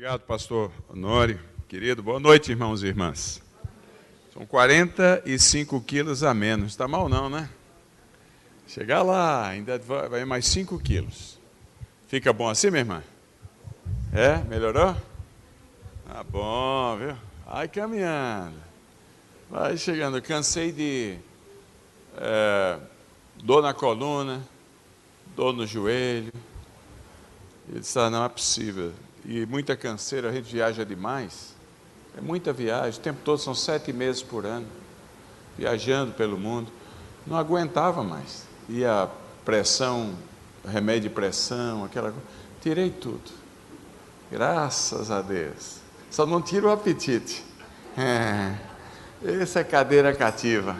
Obrigado, pastor Honório, querido. Boa noite, irmãos e irmãs. São 45 quilos a menos. Está mal não, né? Chegar lá, ainda vai mais 5 quilos. Fica bom assim, minha irmã? É? Melhorou? Ah, bom, viu? Vai caminhando. Vai chegando. Cansei de dor na coluna, dor no joelho. Ele disse, não é possível. E muita canseira, a gente viaja demais. É muita viagem, o tempo todo, são 7 meses por ano. Viajando pelo mundo. Não aguentava mais. E a pressão, remédio de pressão, aquela coisa. Tirei tudo. Graças a Deus. Só não tiro o apetite. Essa é cadeira cativa.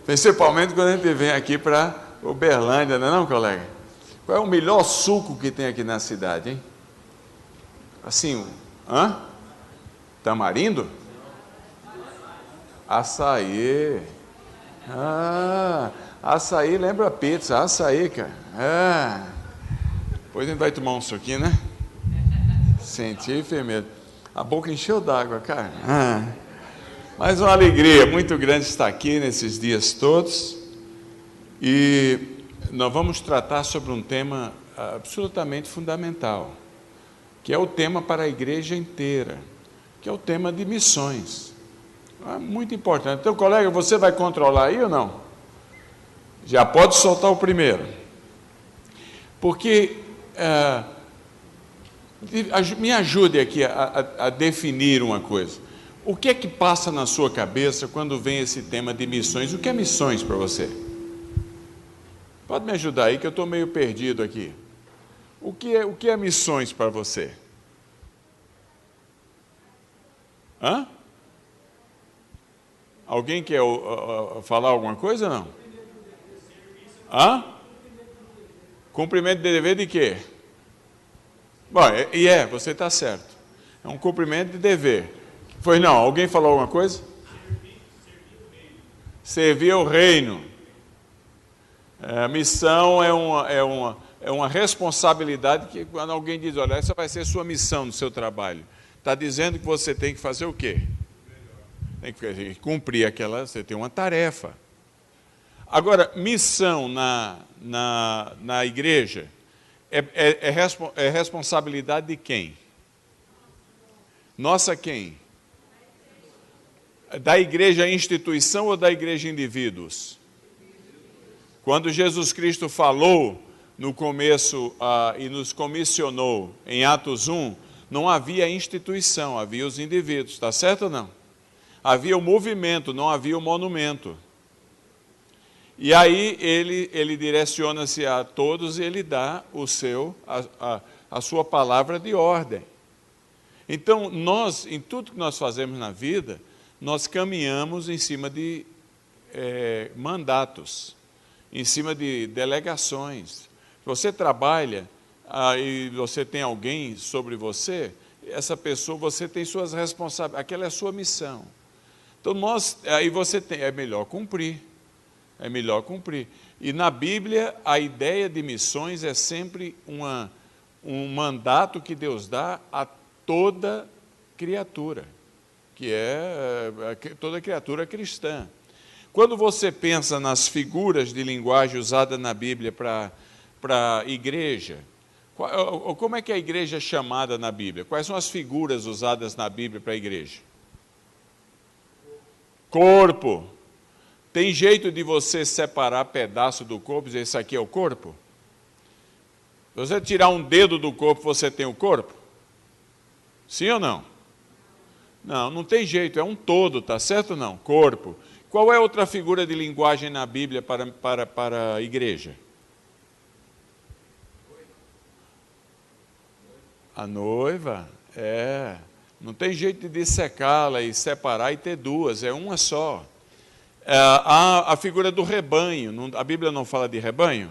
Principalmente quando a gente vem aqui para Uberlândia, não é não, colega? Qual é o melhor suco que tem aqui na cidade, hein? Assim, tamarindo? Açaí. Açaí lembra pizza, açaí, cara. Depois a gente vai tomar um suquinho, né? Senti firmeza. A boca encheu d'água, cara. Mas uma alegria muito grande estar aqui nesses dias todos. E nós vamos tratar sobre um tema absolutamente fundamental, que é o tema para a igreja inteira, que é o tema de missões. É muito importante. Então, colega, você vai controlar aí ou não? Já pode soltar o primeiro. Porque, me ajude aqui a definir uma coisa. O que é que passa na sua cabeça quando vem esse tema de missões? O que é missões para você? Pode me ajudar aí, que eu estou meio perdido aqui. O que é missões para você? Alguém quer falar alguma coisa, não? Cumprimento de dever de quê? Bom, você está certo. É um cumprimento de dever. Foi não? Alguém falou alguma coisa? Servir o reino. A missão é uma responsabilidade que quando alguém diz, olha, essa vai ser sua missão no seu trabalho. Está dizendo que você tem que fazer o quê? Tem que cumprir aquela, você tem uma tarefa. Agora, missão na igreja é responsabilidade de quem? Nossa quem? Da igreja instituição ou da igreja indivíduos? Quando Jesus Cristo falou no começo e nos comissionou em Atos 1, não havia instituição, havia os indivíduos, está certo ou não? Havia o movimento, não havia o monumento. E aí ele direciona-se a todos e ele dá a sua palavra de ordem. Então, em tudo que nós fazemos na vida, nós caminhamos em cima de mandatos, em cima de delegações. Você trabalha e você tem alguém sobre você, essa pessoa, você tem suas responsabilidades, aquela é a sua missão. Então, aí você tem, é melhor cumprir. E na Bíblia, a ideia de missões é sempre um mandato que Deus dá a toda criatura, que é toda criatura cristã. Quando você pensa nas figuras de linguagem usada na Bíblia para a igreja, como é que a igreja é chamada na Bíblia? Quais são as figuras usadas na Bíblia para a igreja? Corpo. Tem jeito de você separar pedaço do corpo e dizer, isso aqui é o corpo? Se você tirar um dedo do corpo, você tem o corpo? Sim ou não? Não tem jeito, é um todo, tá certo ou não? Corpo. Qual é outra figura de linguagem na Bíblia para a igreja? A noiva, não tem jeito de dissecá-la e separar e ter duas, é uma só. A figura do rebanho, a Bíblia não fala de rebanho?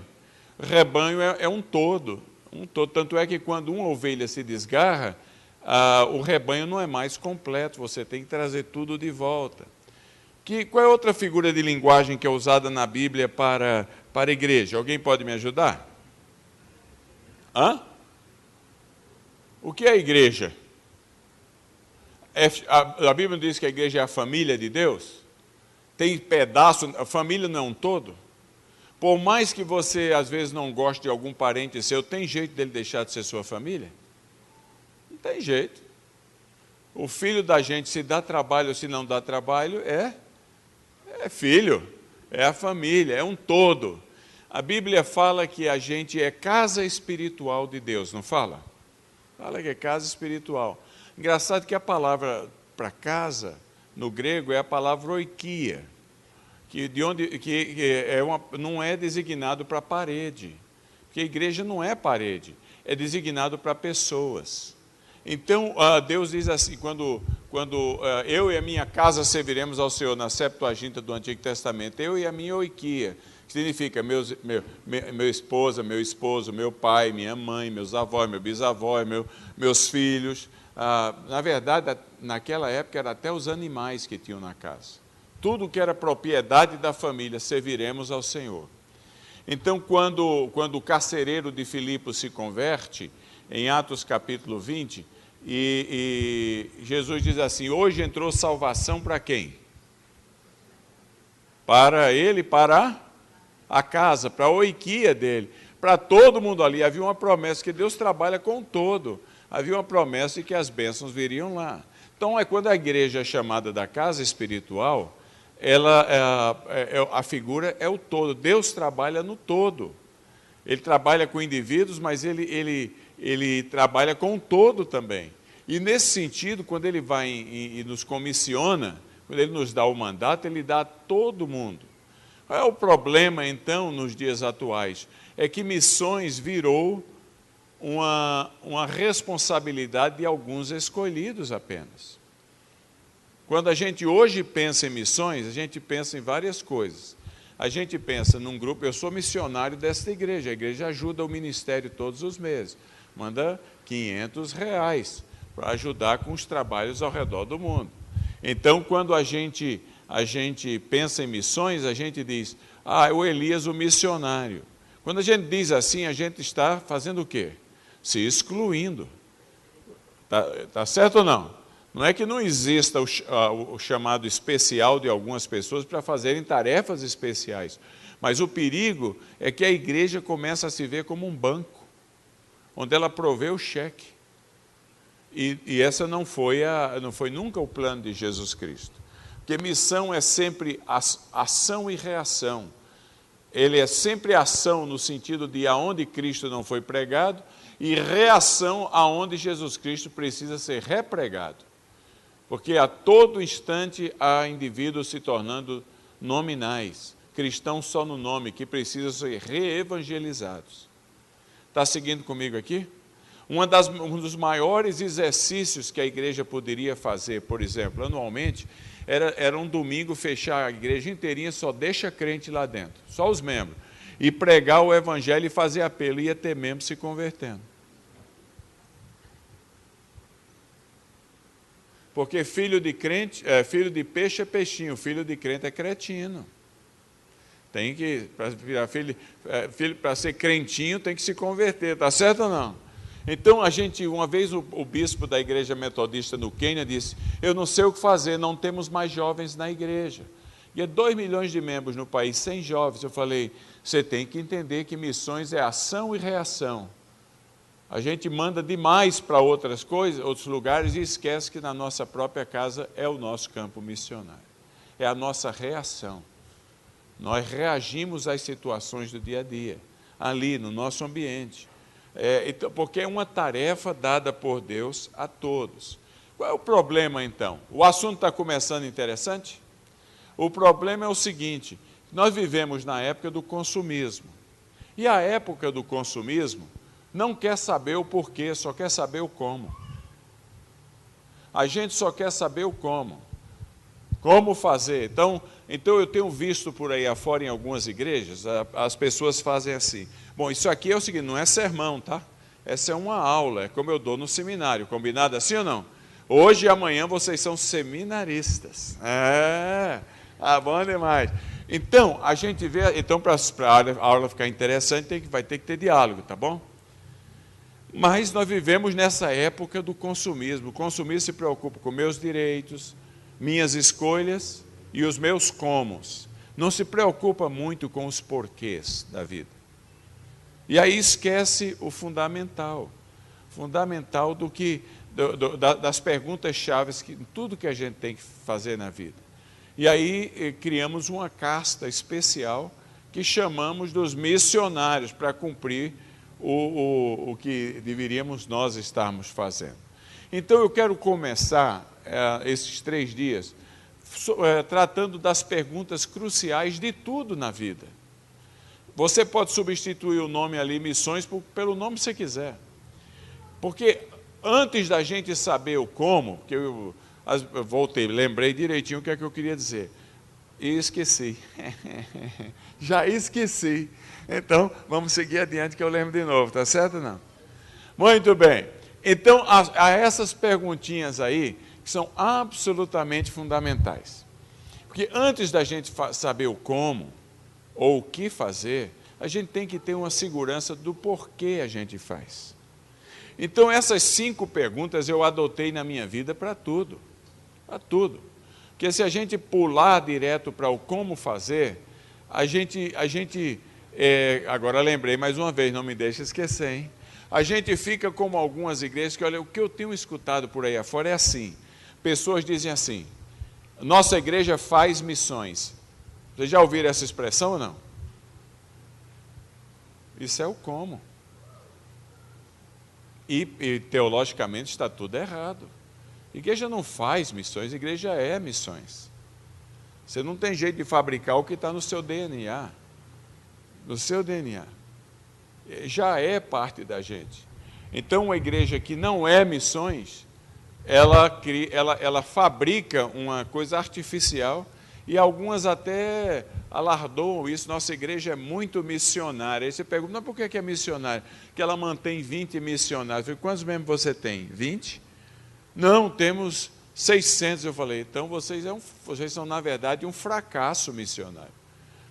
Rebanho é um todo, tanto é que quando uma ovelha se desgarra, o rebanho não é mais completo, você tem que trazer tudo de volta. Qual é outra figura de linguagem que é usada na Bíblia para a igreja? Alguém pode me ajudar? O que é a igreja? A Bíblia diz que a igreja é a família de Deus? Tem pedaço, a família não é um todo? Por mais que você às vezes não goste de algum parente seu, tem jeito dele deixar de ser sua família? Não tem jeito. O filho da gente, se dá trabalho ou se não dá trabalho, é filho, é a família, é um todo. A Bíblia fala que a gente é casa espiritual de Deus, não fala? Fala que é casa espiritual. Engraçado que a palavra para casa, no grego, é a palavra oikia, não é designado para parede, porque a igreja não é parede, é designado para pessoas. Então, Deus diz assim, quando eu e a minha casa serviremos ao Senhor, na Septuaginta do Antigo Testamento, eu e a minha oikia, que significa meu esposa, meu esposo, meu pai, minha mãe, meus avós, meu bisavó, meus filhos. Na verdade, naquela época, era até os animais que tinham na casa. Tudo que era propriedade da família, serviremos ao Senhor. Então, quando o carcereiro de Filipos se converte, em Atos capítulo 20, e Jesus diz assim, hoje entrou salvação para quem? Para ele, para a casa, para a oikia dele, para todo mundo ali. Havia uma promessa que Deus trabalha com todo. Havia uma promessa de que as bênçãos viriam lá. Então, quando a igreja é chamada da casa espiritual, a figura é o todo. Deus trabalha no todo. Ele trabalha com indivíduos, mas ele trabalha com o todo também. E nesse sentido, quando ele vai e nos comissiona, quando ele nos dá o mandato, ele dá a todo mundo. Qual é o problema, então, nos dias atuais? É que missões virou uma responsabilidade de alguns escolhidos apenas. Quando a gente hoje pensa em missões, a gente pensa em várias coisas. A gente pensa num grupo, eu sou missionário desta igreja, a igreja ajuda o ministério todos os meses, manda R$500 para ajudar com os trabalhos ao redor do mundo. Então, quando a gente pensa em missões, a gente diz, o Elias, o missionário. Quando a gente diz assim, a gente está fazendo o quê? Se excluindo. Tá certo ou não? Não é que não exista o chamado especial de algumas pessoas para fazerem tarefas especiais, mas o perigo é que a igreja começa a se ver como um banco, onde ela provê o cheque. E essa não foi nunca o plano de Jesus Cristo. Porque missão é sempre ação e reação. Ele é sempre ação no sentido de aonde Cristo não foi pregado e reação aonde Jesus Cristo precisa ser repregado. Porque a todo instante há indivíduos se tornando nominais, cristãos só no nome, que precisam ser reevangelizados. Está seguindo comigo aqui? Um dos maiores exercícios que a igreja poderia fazer, por exemplo, anualmente, era um domingo fechar a igreja inteirinha, só deixa crente lá dentro, só os membros, e pregar o evangelho e fazer apelo, ia ter membros se convertendo. Porque filho de peixe é peixinho, filho de crente é cretino. Tem que, para ser crentinho, tem que se converter, está certo ou não? Então, uma vez o bispo da igreja metodista no Quênia disse, eu não sei o que fazer, não temos mais jovens na igreja. E é 2 milhões de membros no país, 100 jovens. Eu falei, você tem que entender que missões é ação e reação. A gente manda demais para outras coisas, outros lugares, e esquece que na nossa própria casa é o nosso campo missionário. É a nossa reação. Nós reagimos às situações do dia a dia, ali no nosso ambiente. Porque é uma tarefa dada por Deus a todos. Qual é o problema, então? O assunto está começando interessante? O problema é o seguinte, nós vivemos na época do consumismo. E a época do consumismo não quer saber o porquê, só quer saber o como. A gente só quer saber o como. Como fazer? Então eu tenho visto por aí afora em algumas igrejas, as pessoas fazem assim. Bom, isso aqui é o seguinte, não é sermão, tá? Essa é uma aula, é como eu dou no seminário, combinado assim ou não? Hoje e amanhã vocês são seminaristas. Bom demais. Então, a gente vê, para a aula ficar interessante, vai ter que ter diálogo, tá bom? Mas nós vivemos nessa época do consumismo. O consumismo se preocupa com meus direitos, minhas escolhas e os meus comos. Não se preocupa muito com os porquês da vida. E aí esquece o fundamental das perguntas-chave, tudo que a gente tem que fazer na vida. E aí criamos uma casta especial que chamamos dos missionários para cumprir o que deveríamos nós estarmos fazendo. Então eu quero começar esses 3 dias tratando das perguntas cruciais de tudo na vida. Você pode substituir o nome ali, missões, pelo nome que você quiser. Porque antes da gente saber o como, que eu lembrei direitinho o que é que eu queria dizer. E esqueci. Já esqueci. Então, vamos seguir adiante que eu lembro de novo, tá certo ou não? Muito bem. Então, há essas perguntinhas aí que são absolutamente fundamentais. Porque antes da gente saber o como ou o que fazer, a gente tem que ter uma segurança do porquê a gente faz. Então, essas 5 perguntas eu adotei na minha vida para tudo. Para tudo. Porque se a gente pular direto para o como fazer, agora lembrei mais uma vez, não me deixe esquecer, hein? A gente fica como algumas igrejas que, olha, o que eu tenho escutado por aí afora é assim. Pessoas dizem assim, nossa igreja faz missões. Vocês já ouviram essa expressão ou não? Isso é o como. E teologicamente está tudo errado. Igreja não faz missões, igreja é missões. Você não tem jeito de fabricar o que está no seu DNA. No seu DNA. Já é parte da gente. Então, uma igreja que não é missões, ela fabrica uma coisa artificial e algumas até alardoam isso. Nossa igreja é muito missionária. Aí você pergunta, mas por que é missionária? Que ela mantém 20 missionários. Eu falei, quantos membros você tem? 20? Não, temos 600. Eu falei, então vocês são, na verdade, um fracasso missionário.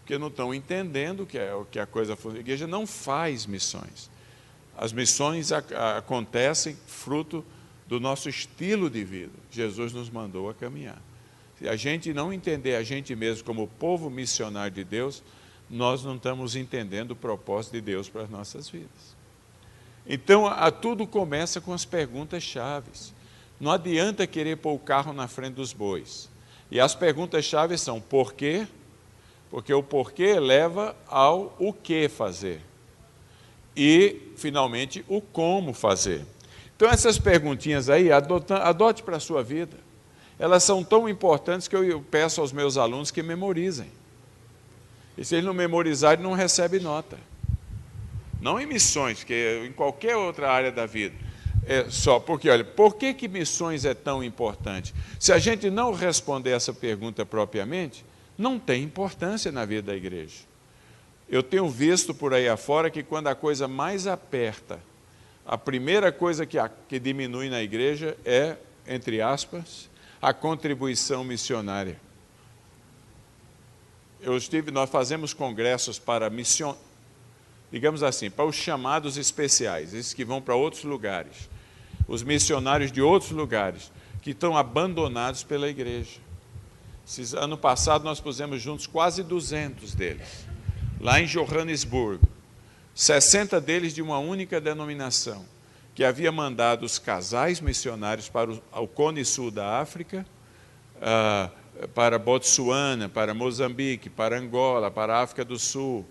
Porque não estão entendendo que a coisa funciona. A igreja não faz missões. As missões acontecem fruto do nosso estilo de vida. Jesus nos mandou a caminhar. Se a gente não entender a gente mesmo como povo missionário de Deus, nós não estamos entendendo o propósito de Deus para as nossas vidas. Então, tudo começa com as perguntas-chave. Não adianta querer pôr o carro na frente dos bois. E as perguntas-chave são por quê? Porque o porquê leva ao o que fazer. E, finalmente, o como fazer. Então, essas perguntinhas aí, adote para a sua vida. Elas são tão importantes que eu peço aos meus alunos que memorizem. E se eles não memorizarem, não recebem nota. Não em missões, que em qualquer outra área da vida. Porque, olha, por que missões é tão importante? Se a gente não responder essa pergunta propriamente, não tem importância na vida da igreja. Eu tenho visto por aí afora que quando a coisa mais aperta, a primeira coisa que diminui na igreja é, entre aspas, a contribuição missionária. Nós fazemos congressos para digamos assim, para os chamados especiais, esses que vão para outros lugares, os missionários de outros lugares, que estão abandonados pela igreja. Ano passado nós pusemos juntos quase 200 deles, lá em Johannesburgo, 60 deles de uma única denominação, que havia mandado os casais missionários para o Cone Sul da África, para Botsuana, para Moçambique, para Angola, para a África do Sul,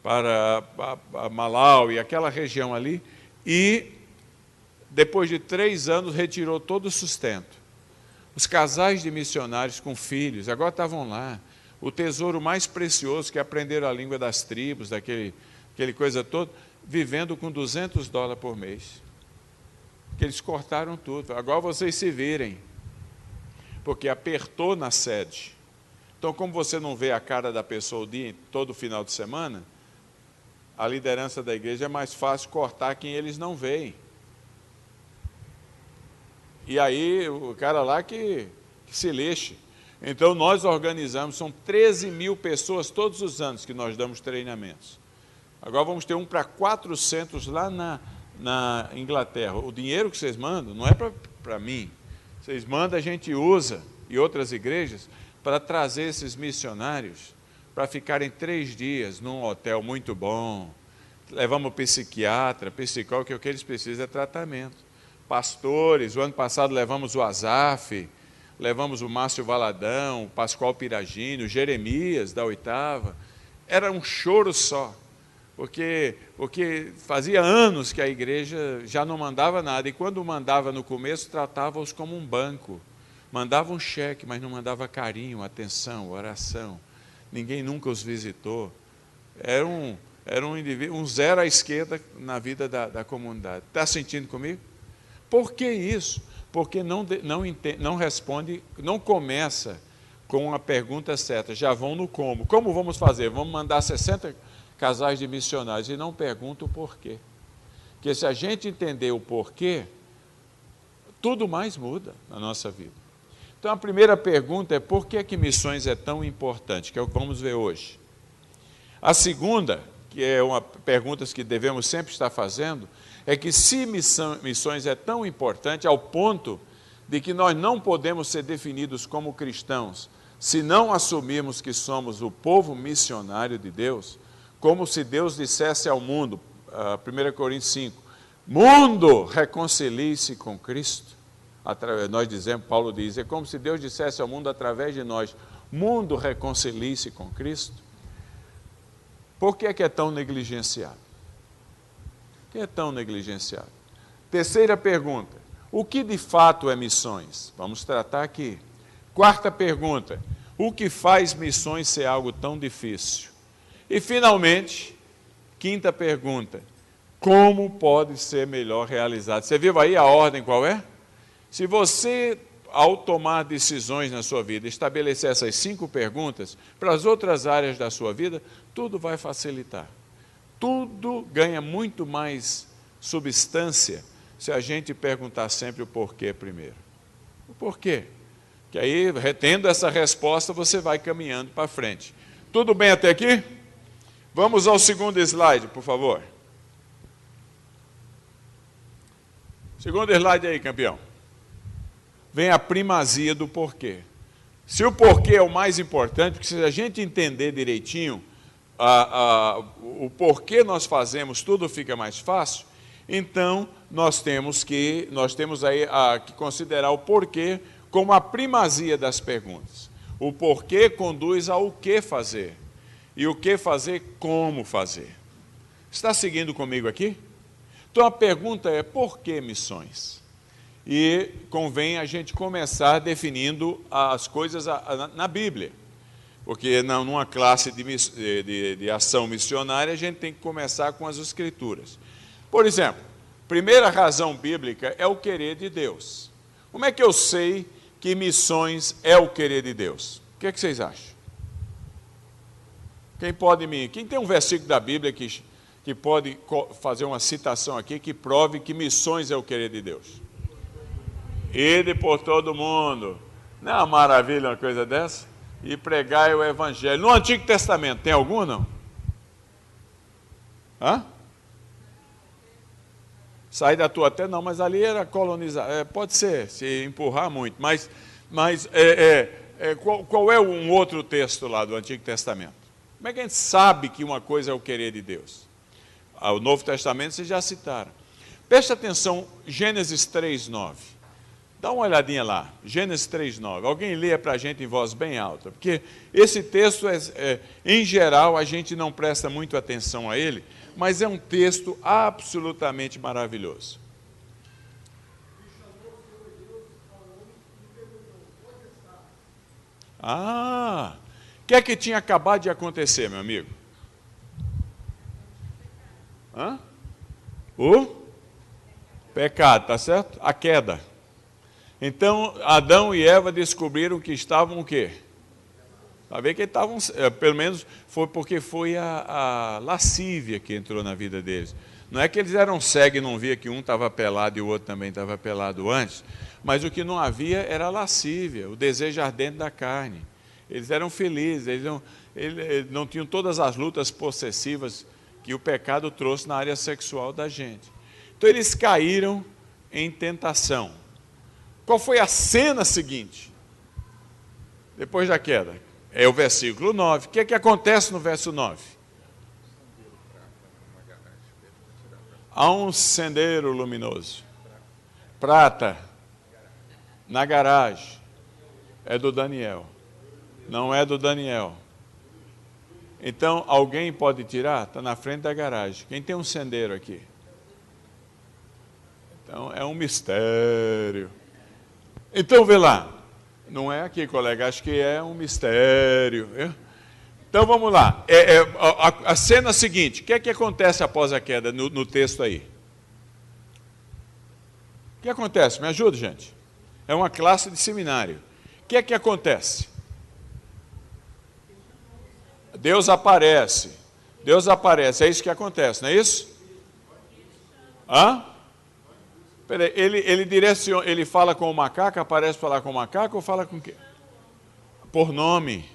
para a Malawi, aquela região ali, e depois de 3 anos retirou todo o sustento. Os casais de missionários com filhos, agora estavam lá, o tesouro mais precioso, que aprenderam a língua das tribos, aquele coisa toda, vivendo com $200 por mês. Que eles cortaram tudo. Agora vocês se virem, porque apertou na sede. Então, como você não vê a cara da pessoa todo final de semana, a liderança da igreja é mais fácil cortar quem eles não veem. E aí, o cara lá que se lixe. Então, nós organizamos, são 13 mil pessoas todos os anos que nós damos treinamentos. Agora vamos ter um para 400 lá na Inglaterra. O dinheiro que vocês mandam não é para mim. Vocês mandam, a gente usa, e outras igrejas, para trazer esses missionários para ficarem 3 dias num hotel muito bom. Levamos psiquiatra, psicólogo, que o que eles precisam é tratamento. Pastores, o ano passado levamos o Azaf, levamos o Márcio Valadão, o Pascoal Piragini, o Jeremias, da 8ª. Era um choro só, porque fazia anos que a igreja já não mandava nada, e quando mandava no começo, tratava-os como um banco. Mandava um cheque, mas não mandava carinho, atenção, oração. Ninguém nunca os visitou. Era um indivíduo, um zero à esquerda na vida da comunidade. Está sentindo comigo? Por que isso? Porque não responde, não começa com a pergunta certa, já vão no como. Como vamos fazer? Vamos mandar 60 casais de missionários, e não pergunta o porquê. Porque se a gente entender o porquê, tudo mais muda na nossa vida. Então a primeira pergunta é: por que missões é tão importante? Que é o que vamos ver hoje. A segunda, que é uma pergunta que devemos sempre estar fazendo, é que se missões é tão importante ao ponto de que nós não podemos ser definidos como cristãos se não assumirmos que somos o povo missionário de Deus, como se Deus dissesse ao mundo, 1 Coríntios 5, mundo, reconcilie-se com Cristo. Nós dizemos, Paulo diz, é como se Deus dissesse ao mundo através de nós, mundo, reconcilie-se com Cristo. Por que é tão negligenciado? Por que é tão negligenciado? Terceira pergunta, o que de fato é missões? Vamos tratar aqui. Quarta pergunta, o que faz missões ser algo tão difícil? E finalmente, quinta pergunta, como pode ser melhor realizado? Você viu aí a ordem qual é? Se você, ao tomar decisões na sua vida, estabelecer essas 5 perguntas para as outras áreas da sua vida, tudo vai facilitar. Tudo ganha muito mais substância se a gente perguntar sempre o porquê primeiro. O porquê? Que aí, retendo essa resposta, você vai caminhando para frente. Tudo bem até aqui? Vamos ao segundo slide, por favor. Segundo slide aí, campeão. Vem a primazia do porquê. Se o porquê é o mais importante, porque se a gente entender direitinho o porquê nós fazemos, tudo fica mais fácil, então nós temos aí que considerar o porquê como a primazia das perguntas. O porquê conduz ao que fazer. E o que fazer, como fazer. Está seguindo comigo aqui? Então a pergunta é, por que missões? E convém a gente começar definindo as coisas na Bíblia. Porque numa classe de ação missionária, a gente tem que começar com as Escrituras. Por exemplo, primeira razão bíblica é o querer de Deus. Como é que eu sei que missões é o querer de Deus? O que vocês acham? Quem tem um versículo da Bíblia que pode fazer uma citação aqui que prove que missões é o querer de Deus? Ide por todo mundo. Não é uma maravilha uma coisa dessa? E pregai o Evangelho. No Antigo Testamento, tem algum, não? Hã? Sair da tua terra, não, mas ali era colonizar. Pode ser, se empurrar muito. Mas qual é um outro texto lá do Antigo Testamento? Como é que a gente sabe que uma coisa é o querer de Deus? O Novo Testamento vocês já citaram. Preste atenção, Gênesis 3:9. Dá uma olhadinha lá, Gênesis 3:9. Alguém lê para a gente em voz bem alta, porque esse texto, em geral, a gente não presta muito atenção a ele, mas é um texto absolutamente maravilhoso. O que é que tinha acabado de acontecer, meu amigo? O pecado, tá certo? A queda. Então, Adão e Eva descobriram que estavam o quê? Para ver que estavam, pelo menos foi porque foi a lascívia que entrou na vida deles. Não é que eles eram cegos e não via que um estava pelado e o outro também estava pelado antes, mas o que não havia era a lascívia, o desejo ardente da carne. Eles eram felizes, eles não tinham todas as lutas possessivas que o pecado trouxe na área sexual da gente. Então eles caíram em tentação. Qual foi a cena seguinte? Depois da queda. É o versículo 9. O que é que acontece no verso 9? Há um sendeiro luminoso. Prata. Na garagem. É do Daniel. Não é do Daniel. Então, alguém pode tirar? Está na frente da garagem. Quem tem um sendeiro aqui? Então, é um mistério. Então, vê lá. Não é aqui, colega. Acho que é um mistério. Então, vamos lá. A cena seguinte. O que é que acontece após a queda no texto aí? O que acontece? Me ajuda, gente. É uma classe de seminário. O que é que acontece? Deus aparece. Deus aparece. É isso que acontece, não é isso? Hã? Peraí, ele direciona, ele fala com o macaco, aparece falar com o macaco ou fala com quê? Por nome.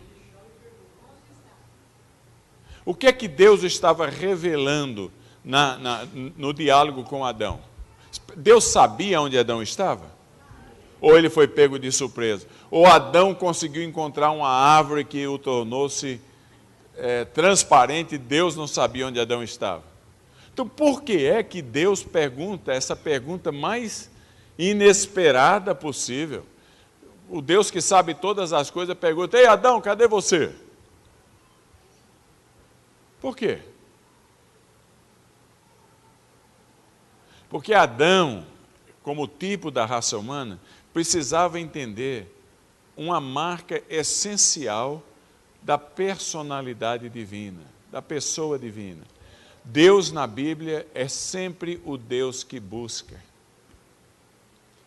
O que é que Deus estava revelando no diálogo com Adão? Deus sabia onde Adão estava? Ou ele foi pego de surpresa? Ou Adão conseguiu encontrar uma árvore que o tornou-se transparente e Deus não sabia onde Adão estava? Então, por que é que Deus pergunta essa pergunta mais inesperada possível? O Deus que sabe todas as coisas pergunta: ei, Adão, cadê você? Por quê? Porque Adão, como tipo da raça humana, precisava entender uma marca essencial da personalidade divina, da pessoa divina. Deus na Bíblia é sempre o Deus que busca.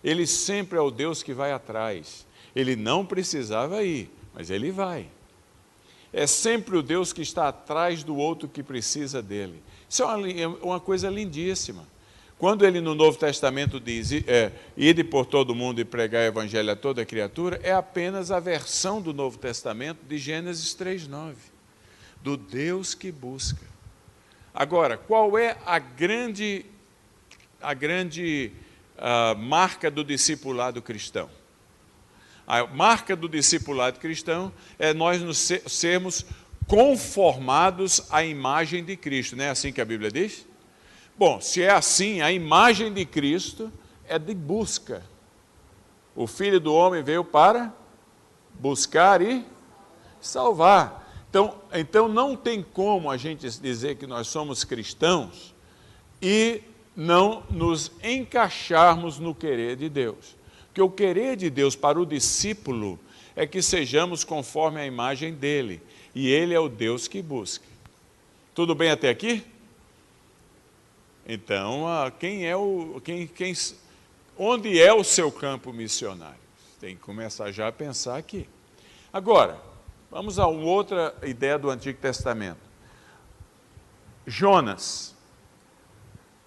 Ele sempre é o Deus que vai atrás. Ele não precisava ir, mas ele vai. É sempre o Deus que está atrás do outro que precisa dele. Isso é uma coisa lindíssima. Quando ele no Novo Testamento diz, ide por todo mundo e pregar o evangelho a toda criatura, é apenas a versão do Novo Testamento de Gênesis 3:9, do Deus que busca. Agora, qual é a grande marca do discipulado cristão? A marca do discipulado cristão é nós sermos conformados à imagem de Cristo. Não é assim que a Bíblia diz? Bom, se é assim, a imagem de Cristo é de busca. O Filho do Homem veio para buscar e salvar. Então não tem como a gente dizer que nós somos cristãos e não nos encaixarmos no querer de Deus. Porque o querer de Deus para o discípulo é que sejamos conforme a imagem dele. E ele é o Deus que busca. Tudo bem até aqui? Então, onde é o seu campo missionário? Tem que começar já a pensar aqui. Agora, vamos a uma outra ideia do Antigo Testamento. Jonas,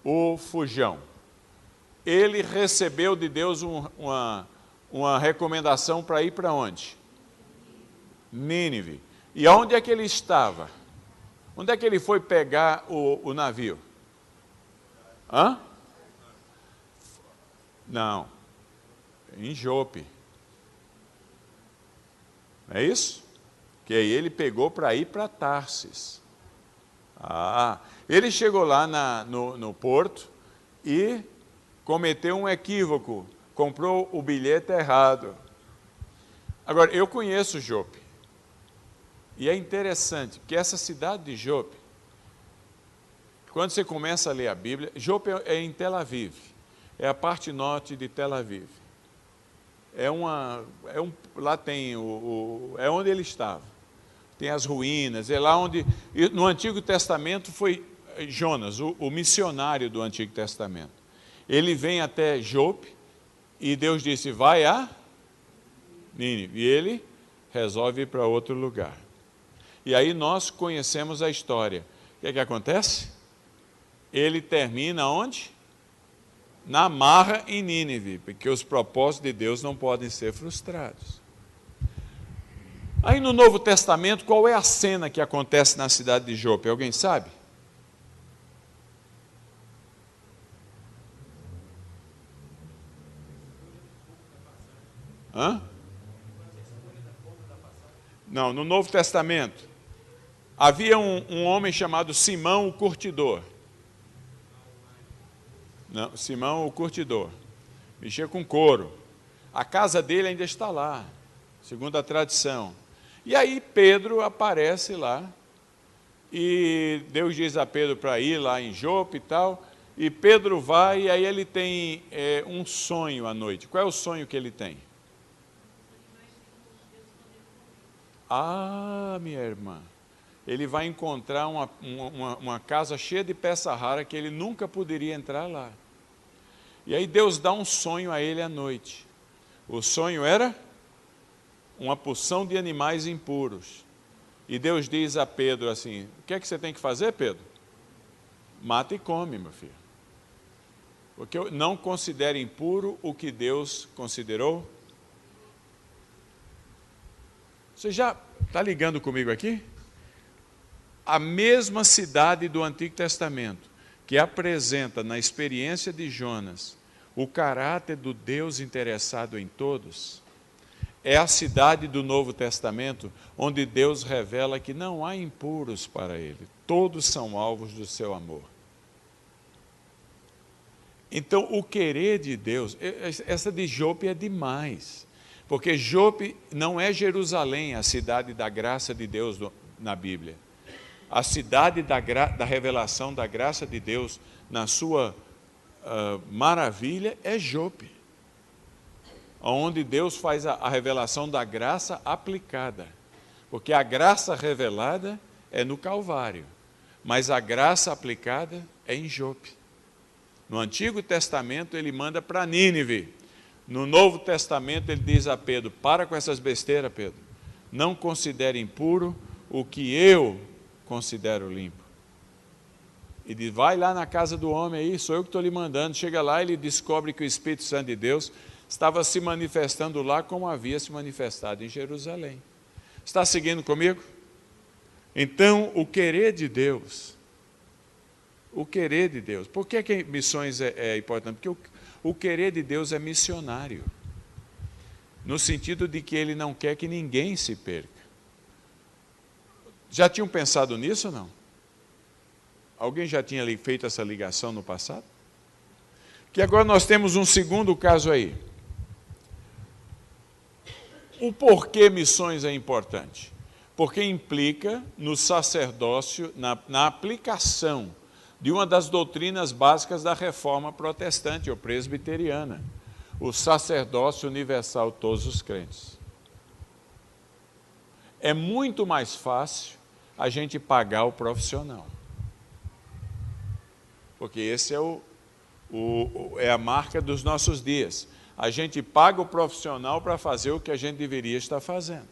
o fujão, ele recebeu de Deus uma recomendação para ir para onde? Nínive. E onde é que ele estava? Onde é que ele foi pegar o navio? Hã? Não. Em Jope. Não é isso? Que aí ele pegou para ir para Tarsis. Ele chegou lá no porto e cometeu um equívoco. Comprou o bilhete errado. Agora, eu conheço Jope. E é interessante, porque essa cidade de Jope, quando você começa a ler a Bíblia, Jope é em Tel Aviv, é a parte norte de Tel Aviv. Lá tem é onde ele estava. Tem as ruínas, é lá onde... No Antigo Testamento foi Jonas, o missionário do Antigo Testamento. Ele vem até Jope e Deus disse, vai a Nínive. E ele resolve ir para outro lugar. E aí nós conhecemos a história. O que é que acontece? Ele termina onde? Na marra em Nínive, porque os propósitos de Deus não podem ser frustrados. Aí no Novo Testamento, qual é a cena que acontece na cidade de Jope? Alguém sabe? Hã? Não, no Novo Testamento. Havia um homem chamado Simão o Curtidor. Não, Simão o Curtidor. Mexia com couro. A casa dele ainda está lá, segundo a tradição. E aí Pedro aparece lá, e Deus diz a Pedro para ir lá em Jope e tal, e Pedro vai, e aí ele tem um sonho à noite. Qual é o sonho que ele tem? Ah, minha irmã, ele vai encontrar uma casa cheia de peça rara que ele nunca poderia entrar lá. E aí Deus dá um sonho a ele à noite. O sonho era uma porção de animais impuros. E Deus diz a Pedro assim, o que é que você tem que fazer, Pedro? Mata e come, meu filho. Porque não considere impuro o que Deus considerou. Você já está ligando comigo aqui? A mesma cidade do Antigo Testamento, que apresenta na experiência de Jonas o caráter do Deus interessado em todos, é a cidade do Novo Testamento, onde Deus revela que não há impuros para Ele. Todos são alvos do seu amor. Então, o querer de Deus, essa de Jope é demais, porque Jope não é Jerusalém, a cidade da graça de Deus na Bíblia. A cidade da revelação da graça de Deus, na sua maravilha, é Jope, onde Deus faz a revelação da graça aplicada, porque a graça revelada é no Calvário, mas a graça aplicada é em Jope. No Antigo Testamento ele manda para Nínive, no Novo Testamento ele diz a Pedro, para com essas besteiras, Pedro, não considere impuro o que eu considero limpo. E diz, vai lá na casa do homem aí, sou eu que estou lhe mandando. Chega lá, ele descobre que o Espírito Santo de Deus estava se manifestando lá como havia se manifestado em Jerusalém. Está seguindo comigo? Então, o querer de Deus, por que missões é importante? Porque o querer de Deus é missionário, no sentido de que Ele não quer que ninguém se perca. Já tinham pensado nisso ou não? Alguém já tinha feito essa ligação no passado? Que agora nós temos um segundo caso aí. O porquê missões é importante? Porque implica no sacerdócio, na aplicação de uma das doutrinas básicas da reforma protestante ou presbiteriana, o sacerdócio universal de todos os crentes. É muito mais fácil a gente pagar o profissional, porque esse é a marca dos nossos dias. A gente paga o profissional para fazer o que a gente deveria estar fazendo.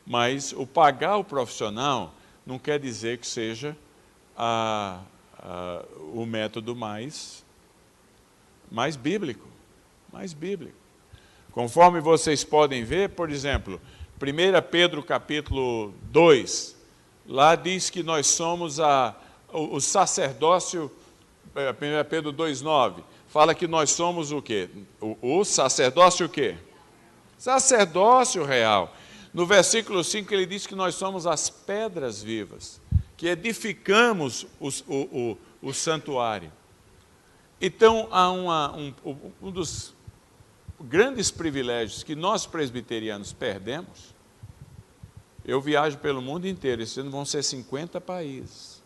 Mas o pagar o profissional não quer dizer que seja o método mais bíblico. Mais bíblico. Conforme vocês podem ver, por exemplo, 1 Pedro capítulo 2, lá diz que nós somos o sacerdócio, 1 Pedro 2,9, fala que nós somos o quê? O sacerdócio o quê? Sacerdócio real. No versículo 5 ele diz que nós somos as pedras vivas, que edificamos o santuário. Então, há um dos grandes privilégios que nós presbiterianos perdemos. Eu viajo pelo mundo inteiro, esse ano vão ser 50 países.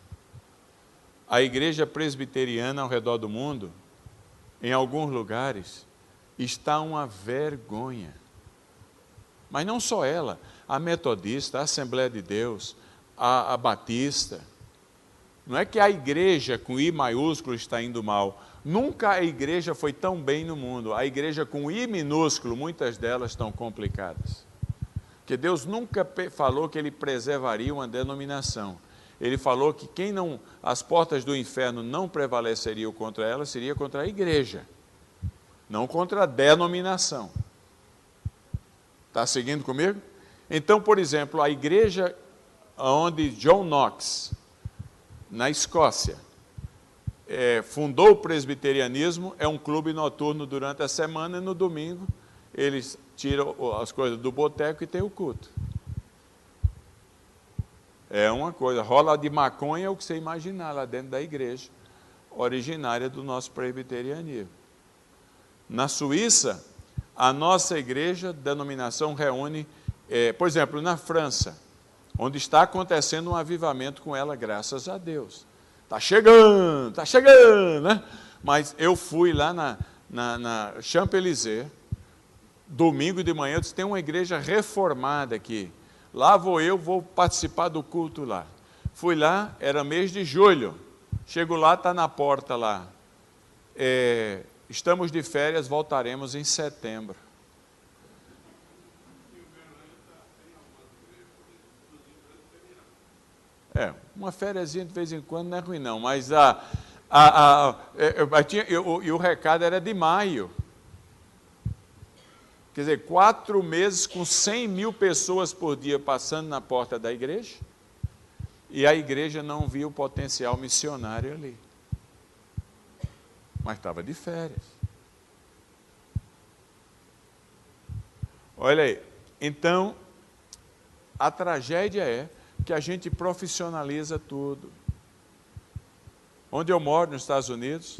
A igreja presbiteriana ao redor do mundo, em alguns lugares, está uma vergonha. Mas não só ela, a metodista, a Assembleia de Deus, a batista. Não é que a igreja com I maiúsculo está indo mal. Nunca a igreja foi tão bem no mundo. A igreja com I minúsculo, muitas delas estão complicadas. Porque Deus nunca falou que Ele preservaria uma denominação. Ele falou que as portas do inferno não prevaleceriam contra ela, seria contra a igreja, não contra a denominação. Está seguindo comigo? Então, por exemplo, a igreja onde John Knox, na Escócia, fundou o presbiterianismo, é um clube noturno durante a semana e no domingo eles tira as coisas do boteco e tem o culto. É uma coisa, rola de maconha é o que você imaginar lá dentro da igreja, originária do nosso presbiterianismo. Na Suíça, a nossa igreja, denominação, reúne, por exemplo, na França, onde está acontecendo um avivamento com ela, graças a Deus. Está chegando, né? Mas eu fui lá na Champs-Élysées, domingo de manhã, eu disse, tem uma igreja reformada aqui. Lá vou participar do culto lá. Fui lá, era mês de julho. Chego lá, está na porta lá. Estamos de férias, voltaremos em setembro. Uma fériasinha de vez em quando não é ruim não, mas o recado era de maio. Quer dizer, 4 meses com 100 mil pessoas por dia passando na porta da igreja, e a igreja não via o potencial missionário ali. Mas estava de férias. Olha aí, então, a tragédia é que a gente profissionaliza tudo. Onde eu moro, nos Estados Unidos,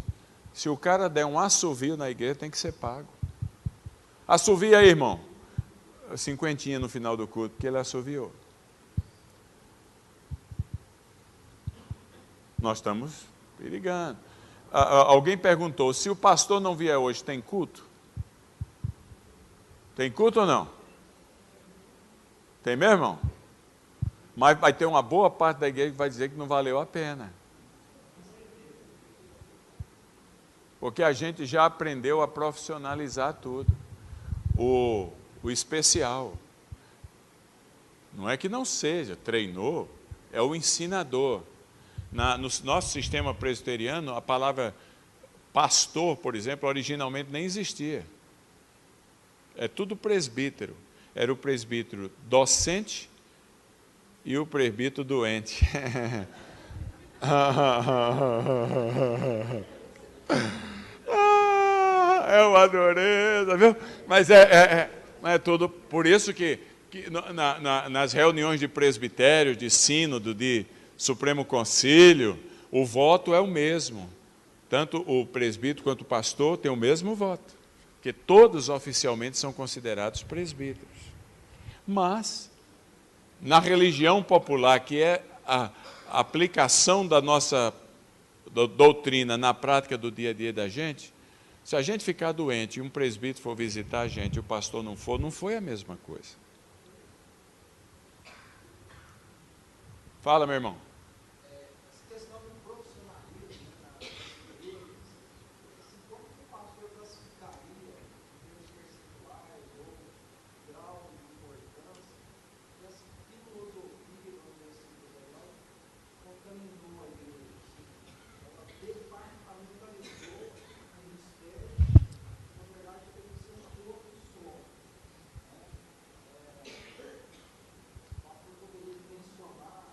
se o cara der um assovio na igreja, tem que ser pago. Assovia aí, irmão. 50 no final do culto, porque ele assoviou. Nós estamos perigando. Alguém perguntou, se o pastor não vier hoje, tem culto? Tem culto ou não? Tem mesmo, irmão? Mas vai ter uma boa parte da igreja que vai dizer que não valeu a pena. Porque a gente já aprendeu a profissionalizar tudo. O especial. Não é que não seja, treinou, é o ensinador. No nosso sistema presbiteriano, a palavra pastor, por exemplo, originalmente nem existia. É tudo presbítero. Era o presbítero docente e o presbítero doente. É uma dureza, viu? Mas é tudo, por isso que nas reuniões de presbitérios, de sínodo, de Supremo Concílio, o voto é o mesmo. Tanto o presbítero quanto o pastor têm o mesmo voto, porque todos oficialmente são considerados presbíteros. Mas, na religião popular, que é a aplicação da nossa doutrina na prática do dia a dia da gente, se a gente ficar doente e um presbítero for visitar a gente e o pastor não for, não foi a mesma coisa. Fala, meu irmão. Essa questão do profissionalismo, como o pastor classificaria os percentuais ou grau de importância dessa filosofia, vamos dizer assim, contaminou a igreja? Ela teve particularizou o ministério, na verdade, teve que ser um corpo só. O pastor poderia mencionar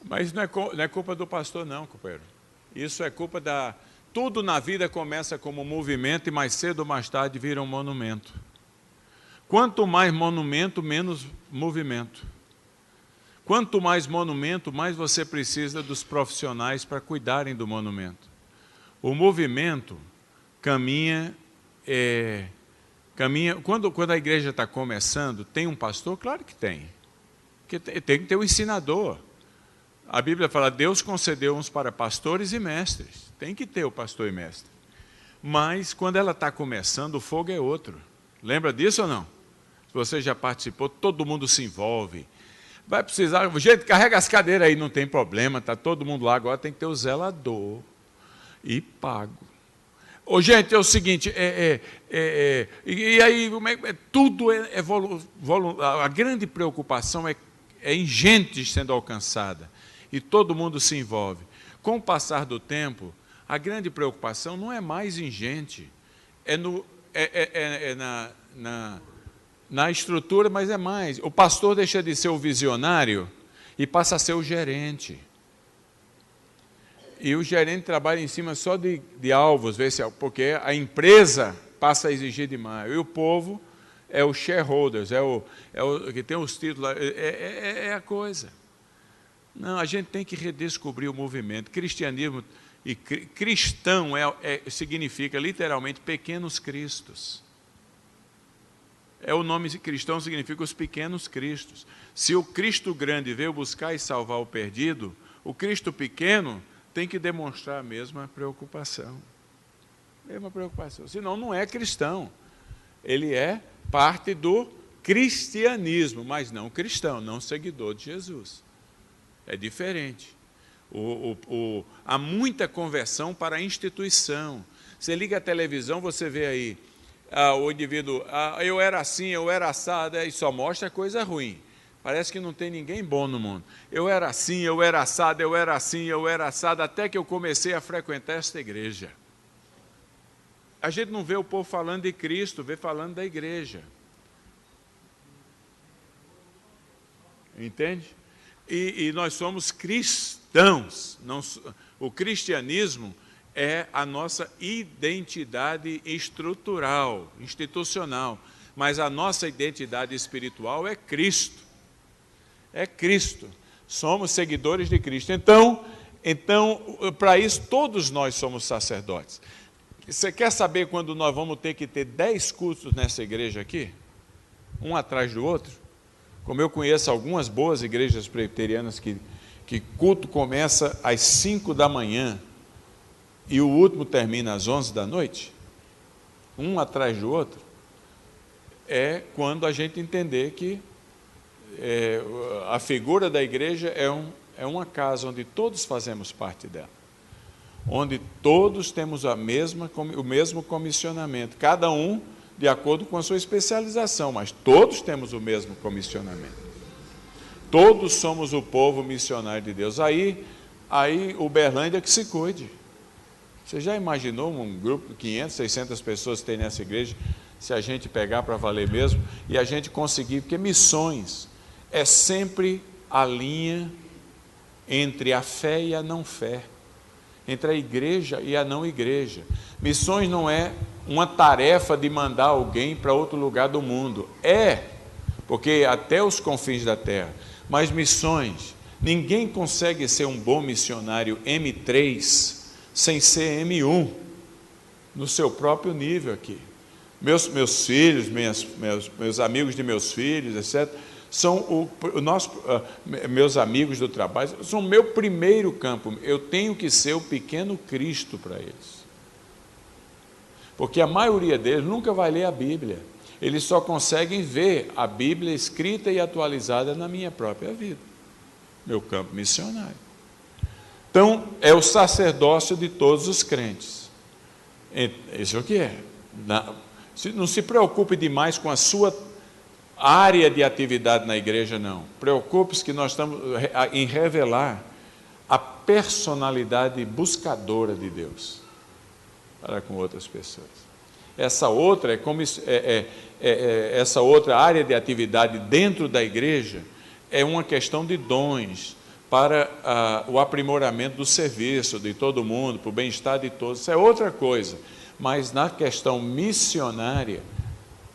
Mas não é culpa do pastor não, companheiro. Isso é culpa da... Tudo na vida começa como movimento e mais cedo ou mais tarde vira um monumento. Quanto mais monumento, menos movimento. Quanto mais monumento, mais você precisa dos profissionais para cuidarem do monumento. O movimento caminha... Quando a igreja está começando, tem um pastor? Claro que tem. Porque tem que ter um ensinador. A Bíblia fala, Deus concedeu uns para pastores e mestres. Tem que ter o pastor e mestre. Mas, quando ela está começando, o fogo é outro. Lembra disso ou não? Se você já participou, todo mundo se envolve. Vai precisar... Gente, carrega as cadeiras aí, não tem problema. Está todo mundo lá. Agora tem que ter o zelador. E pago. Ô, gente, é o seguinte, e aí tudo a grande preocupação é em gente sendo alcançada, e todo mundo se envolve. Com o passar do tempo, a grande preocupação não é mais em gente, na estrutura, mas é mais. O pastor deixa de ser o visionário e passa a ser o gerente. E o gerente trabalha em cima só de alvos, porque a empresa passa a exigir demais. E o povo é o shareholders, é o que tem os títulos, é a coisa. Não, a gente tem que redescobrir o movimento. Cristianismo e cristão significa literalmente pequenos cristos. O nome cristão significa os pequenos cristos. Se o Cristo grande veio buscar e salvar o perdido, o Cristo pequeno tem que demonstrar a mesma preocupação. Senão não é cristão. Ele é parte do cristianismo, mas não cristão, não seguidor de Jesus. É diferente. Há muita conversão para a instituição. Você liga a televisão, você vê aí, o indivíduo, eu era assim, eu era assado, e só mostra coisa ruim. Parece que não tem ninguém bom no mundo. Eu era assim, eu era assado, eu era assim, eu era assado, até que eu comecei a frequentar esta igreja. A gente não vê o povo falando de Cristo, vê falando da igreja. Entende? E nós somos cristãos. O cristianismo é a nossa identidade estrutural, institucional. Mas a nossa identidade espiritual é Cristo. É Cristo. Somos seguidores de Cristo. Então para isso, todos nós somos sacerdotes. Você quer saber quando nós vamos ter que ter 10 cultos nessa igreja aqui? Um atrás do outro? Como eu conheço algumas boas igrejas presbiterianas que culto começa às 5 da manhã e o último termina às 11 da noite, um atrás do outro, é quando a gente entender que a figura da igreja é uma casa onde todos fazemos parte dela, onde todos temos o mesmo comissionamento, cada um de acordo com a sua especialização, mas todos temos o mesmo comissionamento. Todos somos o povo missionário de Deus. Aí Uberlândia que se cuide. Você já imaginou um grupo de 500, 600 pessoas que tem nessa igreja, se a gente pegar para valer mesmo, e a gente conseguir, porque missões é sempre a linha entre a fé e a não fé, entre a igreja e a não igreja. Missões não é uma tarefa de mandar alguém para outro lugar do mundo. Porque até os confins da terra. Mas missões, ninguém consegue ser um bom missionário M3 sem ser M1, no seu próprio nível aqui. Meus filhos, meus amigos de meus filhos, etc., são meus amigos do trabalho, são o meu primeiro campo. Eu tenho que ser o pequeno Cristo para eles. Porque a maioria deles nunca vai ler a Bíblia. Eles só conseguem ver a Bíblia escrita e atualizada na minha própria vida. Meu campo missionário. Então, é o sacerdócio de todos os crentes. Isso é o que é. Não se preocupe demais com a sua área de atividade na igreja, não. Preocupe-se que nós estamos em revelar a personalidade buscadora de Deus para com outras pessoas. Essa outra área de atividade dentro da igreja é uma questão de dons para o aprimoramento do serviço de todo mundo, para o bem-estar de todos. Isso é outra coisa. Mas na questão missionária,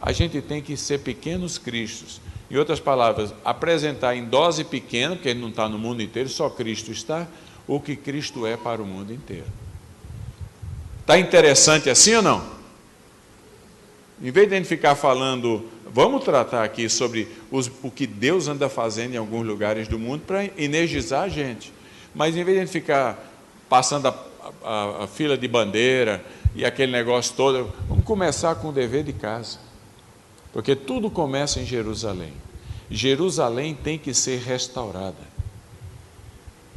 a gente tem que ser pequenos cristos. Em outras palavras, apresentar em dose pequena, porque ele não está no mundo inteiro, só Cristo está, o que Cristo é para o mundo inteiro. Está interessante assim ou não? Em vez de a gente ficar falando, vamos tratar aqui sobre o que Deus anda fazendo em alguns lugares do mundo para energizar a gente. Mas em vez de a gente ficar passando a fila de bandeira e aquele negócio todo, vamos começar com o dever de casa. Porque tudo começa em Jerusalém. Jerusalém tem que ser restaurada.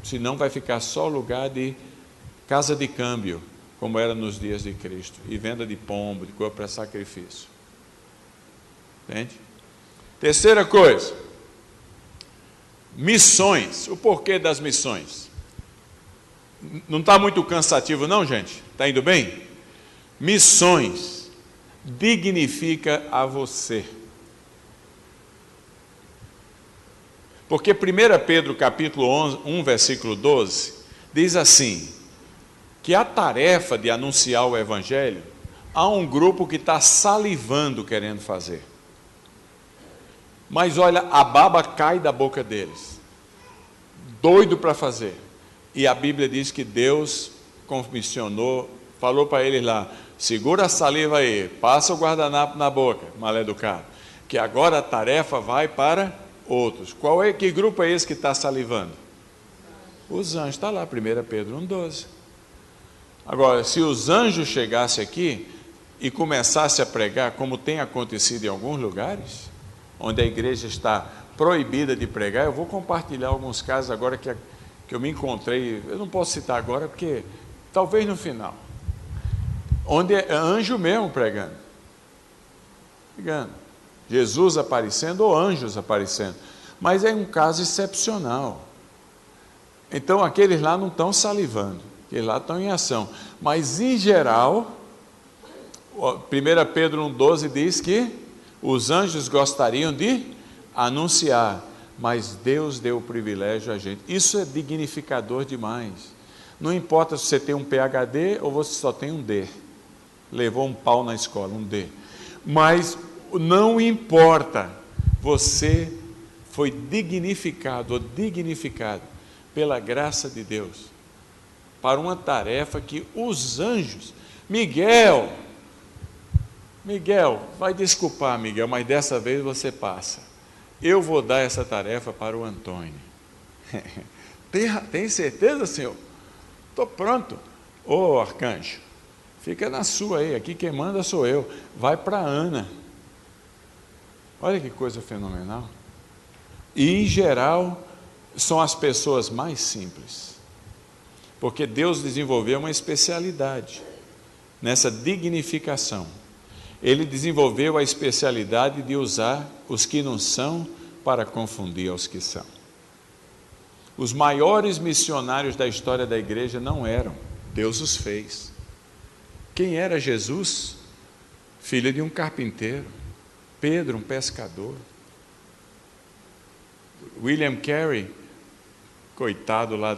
Senão vai ficar só lugar de casa de câmbio, como era nos dias de Cristo, e venda de pombo, de coisa para sacrifício. Entende? Terceira coisa, missões. O porquê das missões? Não está muito cansativo não, gente? Está indo bem? Missões dignifica a você. Porque 1 Pedro capítulo 1, versículo 12, diz assim: que a tarefa de anunciar o Evangelho, há um grupo que está salivando querendo fazer. Mas olha, a baba cai da boca deles, doido para fazer. E a Bíblia diz que Deus comissionou, falou para eles lá, segura a saliva aí, passa o guardanapo na boca, mal educado, que agora a tarefa vai para outros. Que grupo é esse que está salivando? Os anjos, está lá, 1 Pedro 1,12. Agora, se os anjos chegassem aqui e começassem a pregar, como tem acontecido em alguns lugares, onde a igreja está proibida de pregar, eu vou compartilhar alguns casos agora que eu me encontrei, eu não posso citar agora, porque talvez no final, onde é anjo mesmo pregando, Jesus aparecendo ou anjos aparecendo, mas é um caso excepcional. Então aqueles lá não estão salivando, aqueles lá estão em ação, mas em geral, 1 Pedro 1,12 diz que os anjos gostariam de anunciar, mas Deus deu o privilégio a gente. Isso é dignificador demais. Não importa se você tem um PhD ou você só tem um D. Levou um pau na escola, um D. Mas não importa, você foi dignificado ou dignificado pela graça de Deus para uma tarefa que os anjos... Miguel, vai desculpar, Miguel, mas dessa vez você passa. Eu vou dar essa tarefa para o Antônio. Tem certeza, Senhor? Estou pronto. Ô, arcanjo, fica na sua aí, aqui quem manda sou eu. Vai para a Ana. Olha que coisa fenomenal. E, em geral, são as pessoas mais simples. Porque Deus desenvolveu uma especialidade nessa dignificação. Ele desenvolveu a especialidade de usar os que não são para confundir aos que são. Os maiores missionários da história da igreja não eram, Deus os fez. Quem era Jesus? Filho de um carpinteiro. Pedro, um pescador. William Carey, coitado lá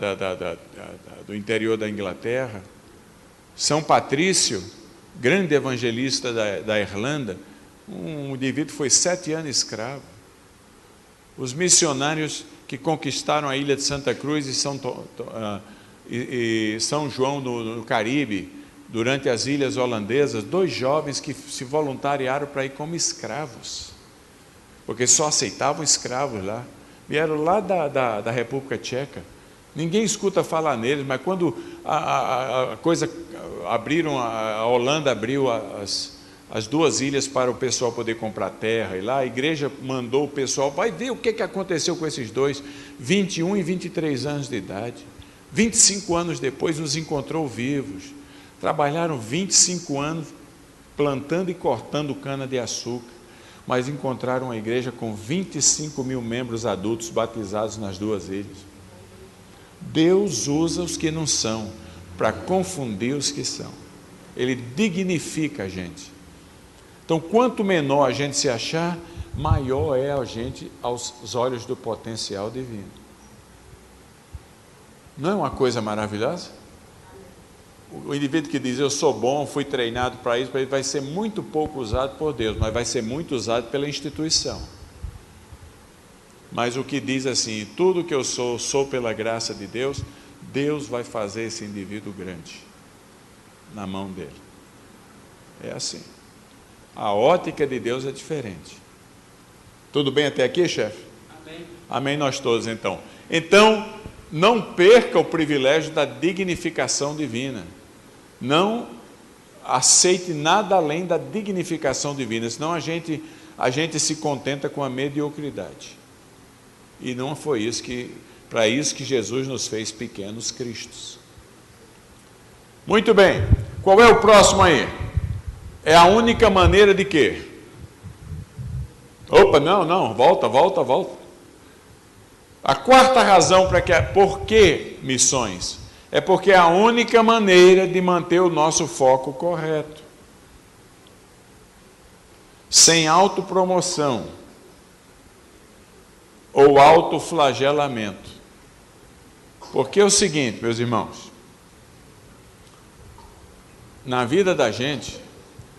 do interior da Inglaterra. São Patrício, grande evangelista da Irlanda, um indivíduo foi 7 anos escravo. Os missionários que conquistaram a ilha de Santa Cruz e São João no Caribe, durante as ilhas holandesas, 2 jovens que se voluntariaram para ir como escravos, porque só aceitavam escravos lá, vieram lá da República Tcheca. Ninguém escuta falar neles, mas quando a Holanda abriu as 2 ilhas para o pessoal poder comprar terra, e lá a igreja mandou o pessoal, vai ver o que aconteceu com esses 2, 21 e 23 anos de idade, 25 anos depois nos encontrou vivos, trabalharam 25 anos plantando e cortando cana-de-açúcar, mas encontraram uma igreja com 25 mil membros adultos batizados nas 2 ilhas. Deus usa os que não são para confundir os que são. Ele dignifica a gente. Então, quanto menor a gente se achar, maior é a gente aos olhos do potencial divino. Não é uma coisa maravilhosa? O indivíduo que diz, eu sou bom, fui treinado para isso, vai ser muito pouco usado por Deus, mas vai ser muito usado pela instituição. Mas o que diz assim, tudo que eu sou pela graça de Deus, Deus vai fazer esse indivíduo grande na mão dele. É assim. A ótica de Deus é diferente. Tudo bem até aqui, chefe? Amém. Amém nós todos, então. Então, não perca o privilégio da dignificação divina. Não aceite nada além da dignificação divina, senão a gente se contenta com a mediocridade. E não foi para isso que Jesus nos fez pequenos cristos. Muito bem, qual é o próximo aí? É a única maneira de quê? Opa, não, volta. A quarta razão por que missões? É porque é a única maneira de manter o nosso foco correto. Sem autopromoção ou autoflagelamento. Porque é o seguinte, meus irmãos, na vida da gente,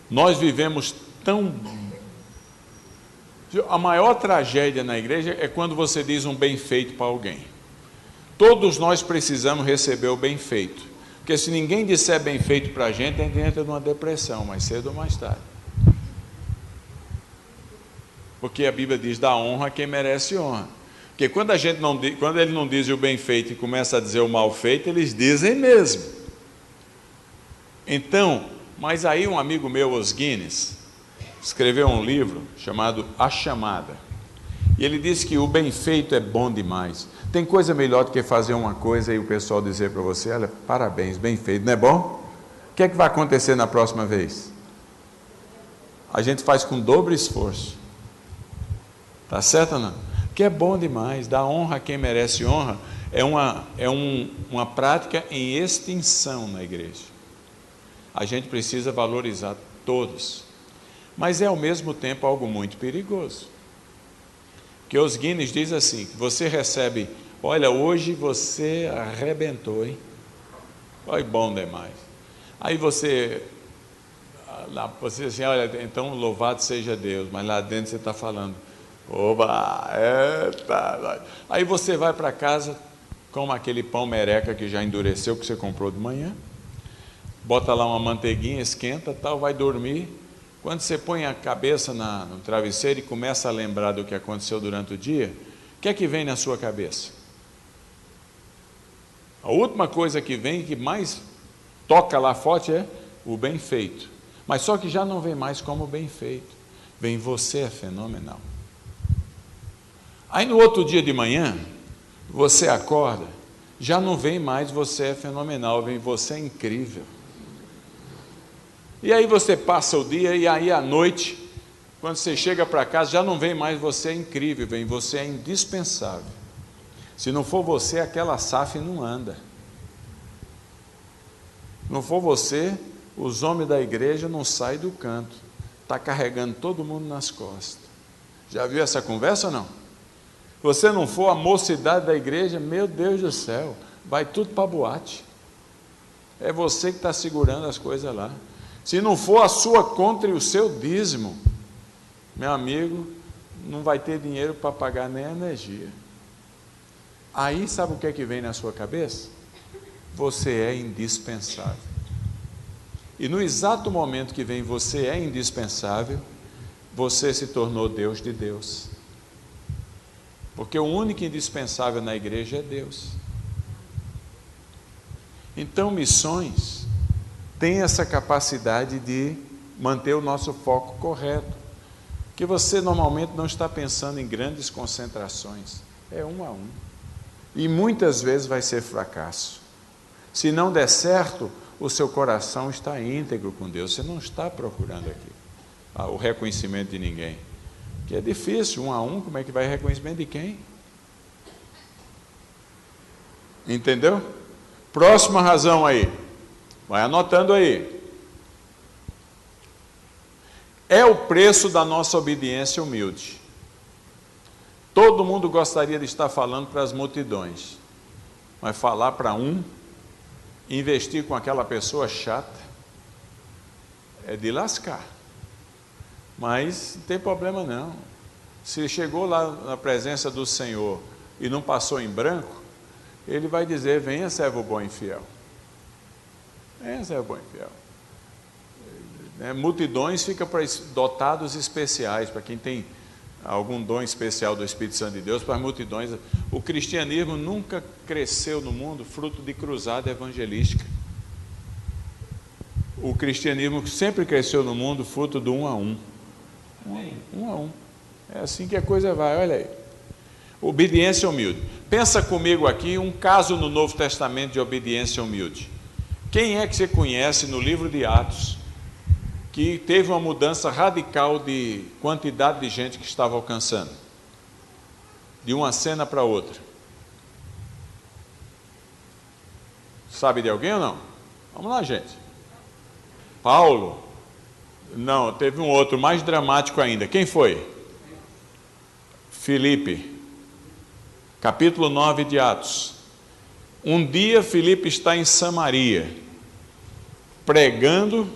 nós vivemos tão... A maior tragédia na igreja é quando você diz um bem feito para alguém. Todos nós precisamos receber o bem feito, porque se ninguém disser bem feito para a gente entra numa depressão, mais cedo ou mais tarde. Porque a Bíblia diz, dá honra a quem merece honra. Porque quando ele não diz o bem feito e começa a dizer o mal feito, eles dizem mesmo. Então, mas aí um amigo meu, Os Guinness, escreveu um livro chamado A Chamada. E ele disse que o bem feito é bom demais. Tem coisa melhor do que fazer uma coisa e o pessoal dizer para você, olha, parabéns, bem feito, não é bom? O que é que vai acontecer na próxima vez? A gente faz com dobro esforço. Tá certo ou não? Que é bom demais, dar honra a quem merece honra, é uma prática em extinção na igreja. A gente precisa valorizar todos, mas é ao mesmo tempo algo muito perigoso. Que Os Guinness diz assim, que você recebe, olha, hoje você arrebentou, hein? Foi bom demais. Aí você assim, olha, então louvado seja Deus, mas lá dentro você está falando, oba, eita. Aí você vai para casa, come aquele pão mereca que já endureceu, que você comprou de manhã, bota lá uma manteiguinha, esquenta, tal, vai dormir. Quando você põe a cabeça no travesseiro e começa a lembrar do que aconteceu durante o dia, o que é que vem na sua cabeça? A última coisa que vem, que mais toca lá forte, é o bem feito. Mas só que já não vem mais como bem feito. Vem, você é fenomenal. Aí no outro dia de manhã, você acorda, já não vem mais você é fenomenal, vem você é incrível. E aí você passa o dia e aí à noite, quando você chega para casa, já não vem mais você é incrível, vem você é indispensável. Se não for você, aquela SAF não anda. Não for você, os homens da igreja não saem do canto. Está carregando todo mundo nas costas. Já viu essa conversa ou não? Se você não for a mocidade da igreja, meu Deus do céu, vai tudo para a boate. É você que está segurando as coisas lá. Se não for a sua conta e o seu dízimo, meu amigo, não vai ter dinheiro para pagar nem a energia. Aí sabe o que é que vem na sua cabeça? Você é indispensável. E no exato momento que vem você é indispensável, você se tornou Deus de Deus. Porque o único indispensável na igreja é Deus. Então, missões têm essa capacidade de manter o nosso foco correto. Que você normalmente não está pensando em grandes concentrações. É um a um. E muitas vezes vai ser fracasso. Se não der certo, o seu coração está íntegro com Deus. Você não está procurando aqui o reconhecimento de ninguém. Que é difícil, um a um, como é que vai reconhecimento de quem? Entendeu? Próxima razão aí. Vai anotando aí. É o preço da nossa obediência humilde. Todo mundo gostaria de estar falando para as multidões, mas falar para um, investir com aquela pessoa chata, é de lascar. Mas não tem problema não. Se chegou lá na presença do Senhor e não passou em branco, Ele vai dizer, venha servo bom e fiel. Venha servo bom e fiel. Multidões fica para dotados especiais, para quem tem algum dom especial do Espírito Santo de Deus, para as multidões. O cristianismo nunca cresceu no mundo fruto de cruzada evangelística. O cristianismo sempre cresceu no mundo fruto do um a um. Um a um. É assim que a coisa vai, olha aí. Obediência humilde. Pensa comigo aqui um caso no Novo Testamento de obediência humilde. Quem é que você conhece no livro de Atos que teve uma mudança radical de quantidade de gente que estava alcançando? De uma cena para outra. Sabe de alguém ou não? Vamos lá, gente. Paulo? Não, teve um outro mais dramático ainda. Quem foi? Filipe. Capítulo 9 de Atos. Um dia Filipe está em Samaria, pregando,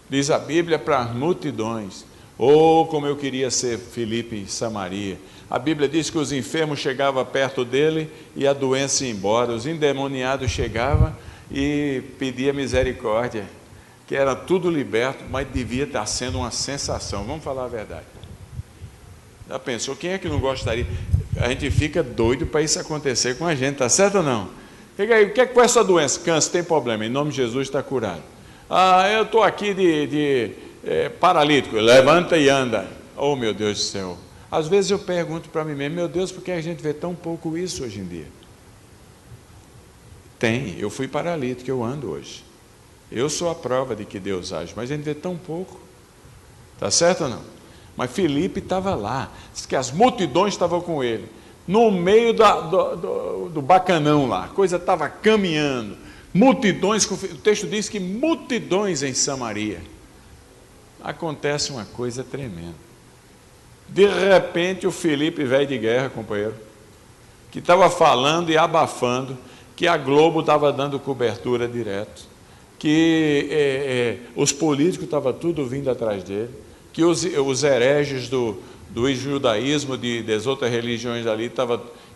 diz a Bíblia, para as multidões. Oh, como eu queria ser Filipe em Samaria. A Bíblia diz que os enfermos chegavam perto dele e a doença ia embora. Os endemoniados chegavam e pediam misericórdia, que era tudo liberto, mas devia estar sendo uma sensação. Vamos falar a verdade. Já pensou? Quem é que não gostaria? A gente fica doido para isso acontecer com a gente, tá certo ou não? Fica aí, o que é com essa doença? Câncer, tem problema, em nome de Jesus está curado. Eu estou aqui de paralítico, levanta e anda. Oh, meu Deus do céu. Às vezes eu pergunto para mim mesmo, meu Deus, por que a gente vê tão pouco isso hoje em dia? Eu fui paralítico, eu ando hoje. Eu sou a prova de que Deus age, mas a gente vê tão pouco. Tá certo ou não? Mas Filipe estava lá, diz que as multidões estavam com ele, no meio do bacanão lá, a coisa estava caminhando, multidões, o texto diz que multidões em Samaria. Acontece uma coisa tremenda. De repente o Filipe, velho de guerra, companheiro, que estava falando e abafando, que a Globo estava dando cobertura direto, que os políticos estavam tudo vindo atrás dele, que os hereges do judaísmo, das outras religiões ali,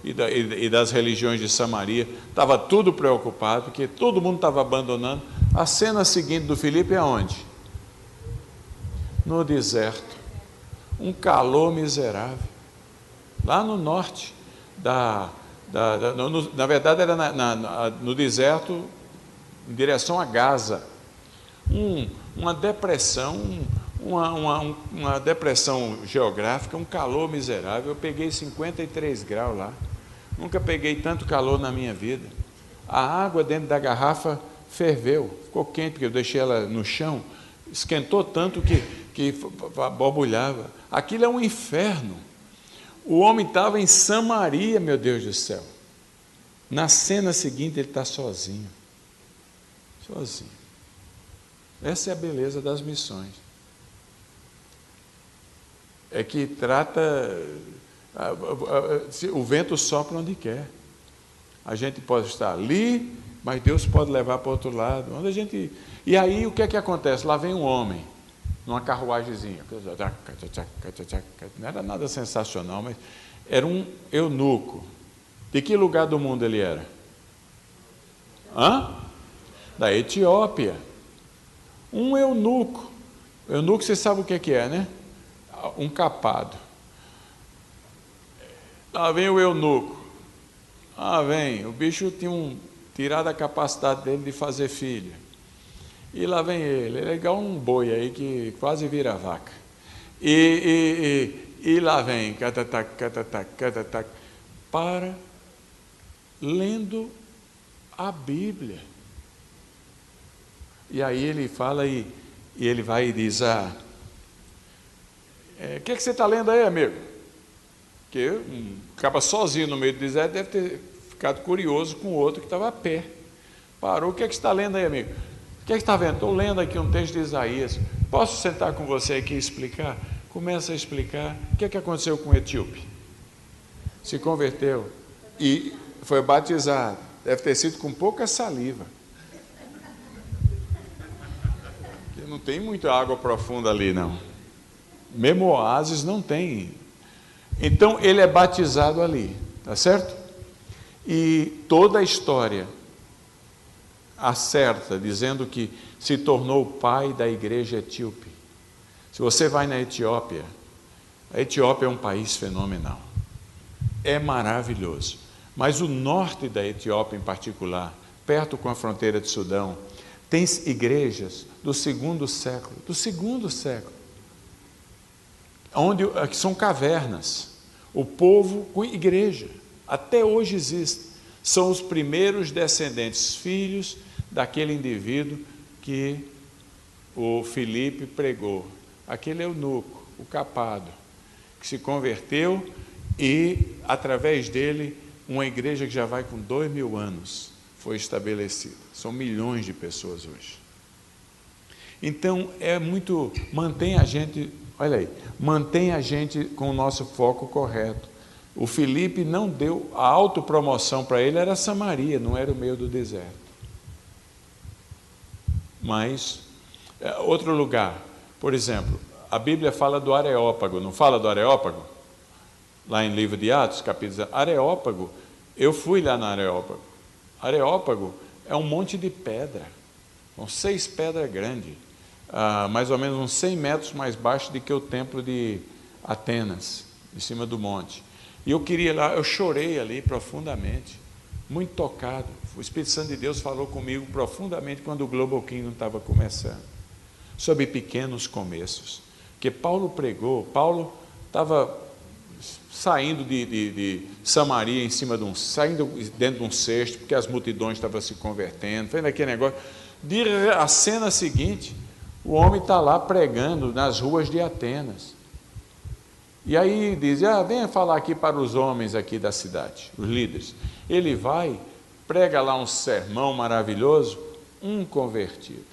e das religiões de Samaria, estava tudo preocupado, porque todo mundo estava abandonando. A cena seguinte do Filipe é onde? No deserto. Um calor miserável. Lá no norte, na verdade era no deserto, em direção a Gaza. Uma depressão, uma depressão geográfica, um calor miserável. Eu peguei 53 graus lá, nunca peguei tanto calor na minha vida. A água dentro da garrafa ferveu, ficou quente, porque eu deixei ela no chão, esquentou tanto que borbulhava. Aquilo é um inferno. O homem estava em Samaria, meu Deus do céu. Na cena seguinte ele está sozinho. Sozinho. Essa é a beleza das missões. É que o vento sopra onde quer. A gente pode estar ali, mas Deus pode levar para o outro lado. E aí o que é que acontece? Lá vem um homem, numa carruagemzinha. Não era nada sensacional, mas era um eunuco. De que lugar do mundo ele era? Da Etiópia. Um eunuco. Eunuco, você sabe o que é, né? Um capado. Lá vem o eunuco. O bicho tinha tirado a capacidade dele de fazer filho. E lá vem ele é igual um boi aí que quase vira vaca. E lá vem, lendo a Bíblia. E aí ele fala e ele vai e diz, o que você está lendo aí, amigo? Porque acaba sozinho no meio do deserto, deve ter ficado curioso com o outro que estava a pé. Parou, o que você está lendo aí, amigo? O que você está vendo? Estou lendo aqui um texto de Isaías. Posso sentar com você aqui e explicar? Começa a explicar. O que aconteceu com o etíope? Se converteu e foi batizado. Deve ter sido com pouca saliva. Porque não tem muita água profunda ali, não. Mesmo oásis não tem. Então ele é batizado ali, tá certo? E toda a história acerta, dizendo que se tornou o pai da igreja etíope. Se você vai na Etiópia, a Etiópia é um país fenomenal. É maravilhoso. Mas o norte da Etiópia em particular, perto com a fronteira de Sudão, tem igrejas do segundo século, que são cavernas. O povo com igreja, até hoje existe. São os primeiros descendentes, filhos daquele indivíduo que o Filipe pregou. Aquele eunuco, o capado, que se converteu e, através dele, uma igreja que já vai com 2000 anos foi estabelecida. São milhões de pessoas hoje. Então, mantém a gente, olha aí, mantém a gente com o nosso foco correto. O Filipe não deu, a autopromoção para ele era Samaria, não era o meio do deserto. Mas, outro lugar, por exemplo, a Bíblia fala do Areópago, não fala do Areópago? Lá em livro de Atos, capítulo 10, Areópago, eu fui lá no Areópago. Areópago é um monte de pedra, são 6 pedras grandes, mais ou menos uns 100 metros mais baixo do que o templo de Atenas, em cima do monte. E eu queria ir lá, eu chorei ali profundamente, muito tocado. O Espírito Santo de Deus falou comigo profundamente quando o Global Kingdom estava começando, sobre pequenos começos. Porque Paulo pregou, Paulo estava saindo de Samaria saindo dentro de um cesto, porque as multidões estavam se convertendo, fazendo aquele negócio. A cena seguinte, o homem está lá pregando nas ruas de Atenas. E aí diz, venha falar aqui para os homens aqui da cidade, os líderes. Ele vai, prega lá um sermão maravilhoso, um convertido.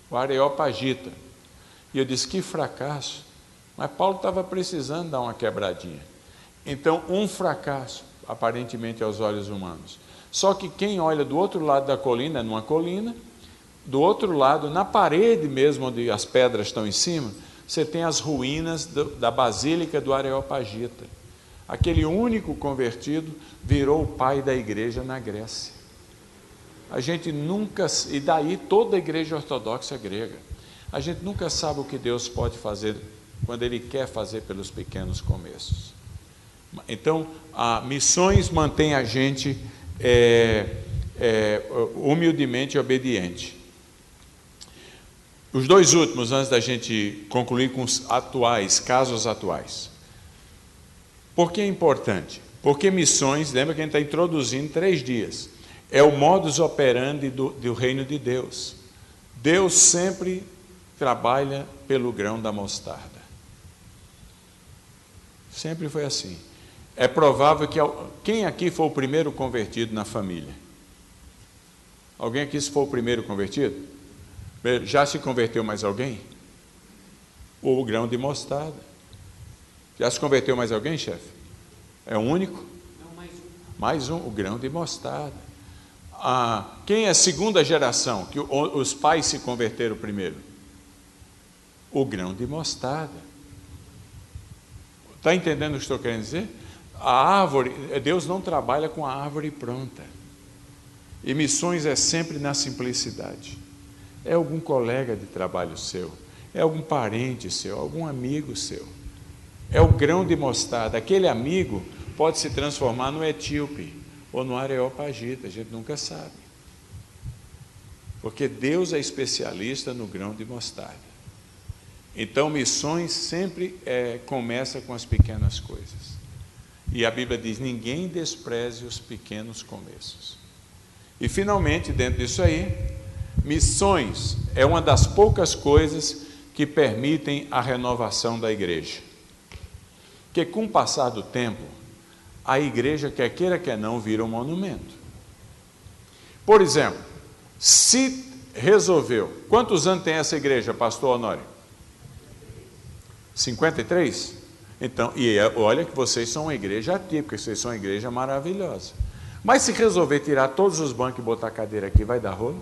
O Areopagita. E eu disse, que fracasso. Mas Paulo estava precisando dar uma quebradinha. Então, um fracasso, aparentemente aos olhos humanos. Só que quem olha do outro lado da colina, numa colina, do outro lado, na parede mesmo, onde as pedras estão em cima, você tem as ruínas da Basílica do Areopagita. Aquele único convertido virou o pai da igreja na Grécia. A gente nunca, e daí toda a igreja ortodoxa grega, a gente nunca sabe o que Deus pode fazer quando Ele quer fazer pelos pequenos começos. Então, missões mantém a gente humildemente obediente. Os 2 últimos, antes da gente concluir com os casos atuais. Por que é importante? Porque missões, lembra que a gente está introduzindo 3 dias, é o modus operandi do reino de Deus. Deus sempre trabalha pelo grão da mostarda. Sempre foi assim. É provável que... Quem aqui foi o primeiro convertido na família? Alguém aqui se foi o primeiro convertido? Já se converteu mais alguém? O grão de mostarda. Já se converteu mais alguém, chefe? É o único? Não, mais um, o grão de mostarda. Quem é a segunda geração, que os pais se converteram primeiro? O grão de mostarda. Está entendendo o que estou querendo dizer? A árvore, Deus não trabalha com a árvore pronta. E missões é sempre na simplicidade. É algum colega de trabalho seu, é algum parente seu, algum amigo seu. É o grão de mostarda. Aquele amigo pode se transformar no etíope ou no Areopagita, a gente nunca sabe. Porque Deus é especialista no grão de mostarda. Então, missões sempre começa com as pequenas coisas. E a Bíblia diz, ninguém despreze os pequenos começos. E, finalmente, dentro disso aí, missões é uma das poucas coisas que permitem a renovação da igreja. Porque, com o passar do tempo, a igreja, quer queira, quer não, vira um monumento. Por exemplo, se resolveu... Quantos anos tem essa igreja, pastor Honório? 53? Então, olha que vocês são uma igreja atípica, vocês são uma igreja maravilhosa. Mas se resolver tirar todos os bancos e botar a cadeira aqui, vai dar rolo?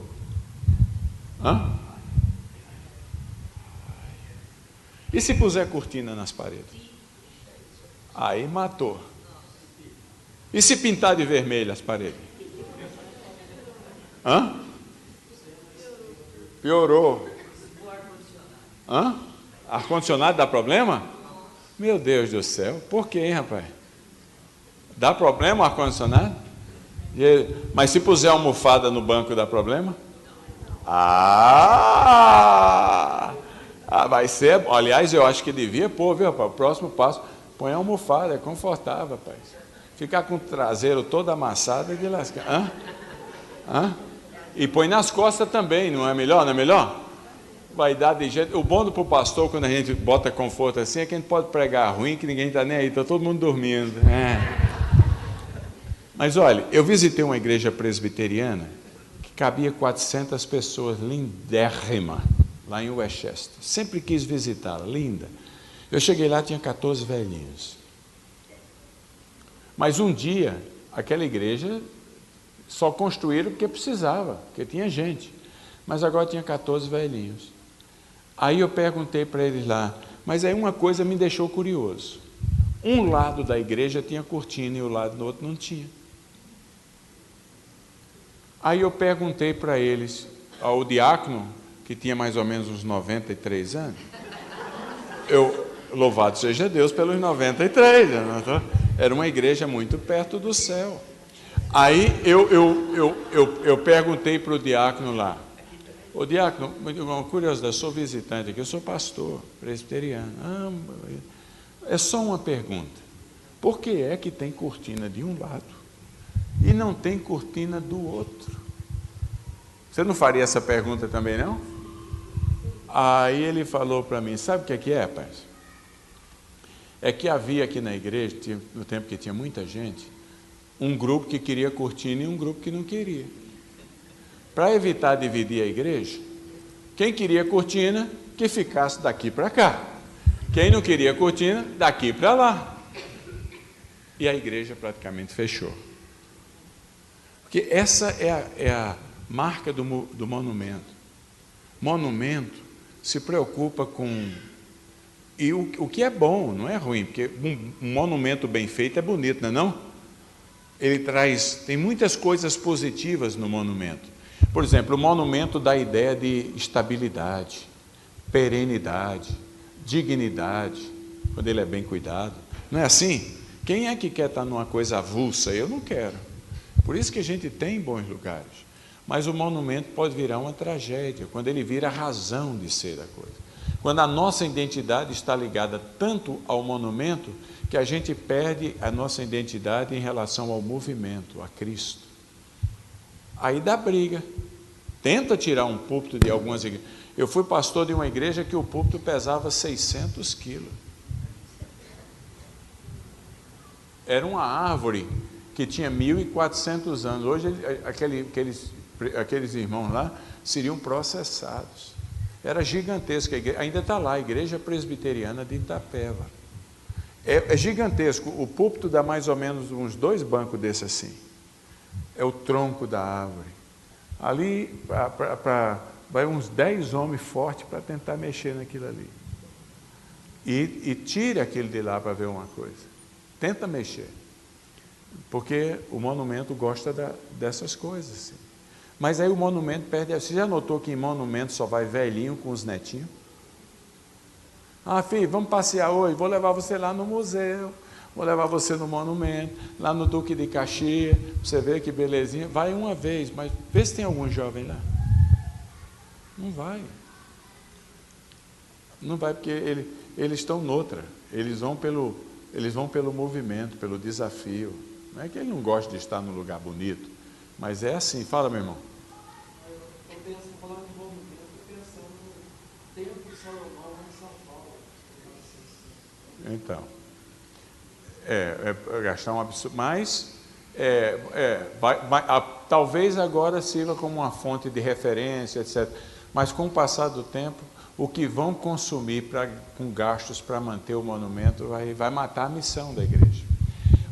E se puser cortina nas paredes? Aí matou. E se pintar de vermelho as paredes? Piorou. Ar-condicionado dá problema? Meu Deus do céu, por quê, hein, rapaz? Dá problema o ar-condicionado? Mas se puser almofada no banco, dá problema? Vai ser... Aliás, eu acho que devia pôr, viu, rapaz? O próximo passo, põe a almofada, é confortável, rapaz. Ficar com o traseiro todo amassado é de lascar. E põe nas costas também, não é melhor? Não é melhor? Vai dar de jeito. O bom para o pastor, quando a gente bota conforto assim, é que a gente pode pregar ruim, que ninguém está nem aí, está todo mundo dormindo. Mas olha, eu visitei uma igreja presbiteriana que cabia 400 pessoas, lindérrima, lá em Westchester. Sempre quis visitá-la, linda. Eu cheguei lá, tinha 14 velhinhos. Mas um dia, aquela igreja só construíram porque precisava, porque tinha gente. mas agora tinha 14 velhinhos. Aí eu perguntei para eles lá, mas aí uma coisa me deixou curioso. Um lado da igreja tinha cortina e o lado do outro não tinha. Aí eu perguntei para eles, ao diácono, que tinha mais ou menos uns 93 anos, louvado seja Deus pelos 93, era uma igreja muito perto do céu. Aí eu perguntei para o diácono lá, ô diácono, uma curiosidade, sou visitante aqui, eu sou pastor presbiteriano. É só uma pergunta, por que é que tem cortina de um lado e não tem cortina do outro? Você não faria essa pergunta também, não? Aí ele falou para mim, sabe o que é, rapaz? É que havia aqui na igreja, no tempo que tinha muita gente, um grupo que queria cortina e um grupo que não queria. Para evitar dividir a igreja, quem queria cortina, que ficasse daqui para cá. Quem não queria cortina, daqui para lá. E a igreja praticamente fechou. Porque essa é a marca do monumento. Monumento se preocupa com... E o que é bom, não é ruim, porque um monumento bem feito é bonito, não é não? Ele tem muitas coisas positivas no monumento. Por exemplo, o monumento dá a ideia de estabilidade, perenidade, dignidade, quando ele é bem cuidado. Não é assim? Quem é que quer estar numa coisa avulsa? Eu não quero. Por isso que a gente tem bons lugares. Mas o monumento pode virar uma tragédia, quando ele vira a razão de ser da coisa. Quando a nossa identidade está ligada tanto ao monumento, que a gente perde a nossa identidade em relação ao movimento, a Cristo. Aí dá briga. Tenta tirar um púlpito de algumas igrejas. Eu fui pastor de uma igreja que o púlpito pesava 600 quilos. Era uma árvore que tinha 1.400 anos. Hoje, aqueles irmãos lá seriam processados. Era gigantesca a igreja. Ainda está lá, a Igreja Presbiteriana de Itapeva. É gigantesco. O púlpito dá mais ou menos uns 2 bancos desse assim. É o tronco da árvore. Ali vai uns 10 homens fortes para tentar mexer naquilo ali. E tire aquele de lá para ver uma coisa. Tenta mexer. Porque o monumento gosta dessas coisas. Assim. Mas aí o monumento perde. Você já notou que em monumento só vai velhinho com os netinhos? Filho, vamos passear hoje, vou levar você lá no museu, vou levar você no monumento, lá no Duque de Caxias, você vê que belezinha. Vai uma vez, mas vê se tem algum jovem lá. Não vai. Não vai, porque eles estão noutra. Eles vão pelo movimento, pelo desafio. Não é que ele não gosta de estar num lugar bonito, mas é assim. Fala, meu irmão. Eu penso, falando de movimento, eu pensando no tempo de Salomão em São Paulo. Então, gastar um absurdo, mas talvez agora sirva como uma fonte de referência, etc. Mas com o passar do tempo, o que vão consumir com gastos para manter o monumento vai matar a missão da igreja.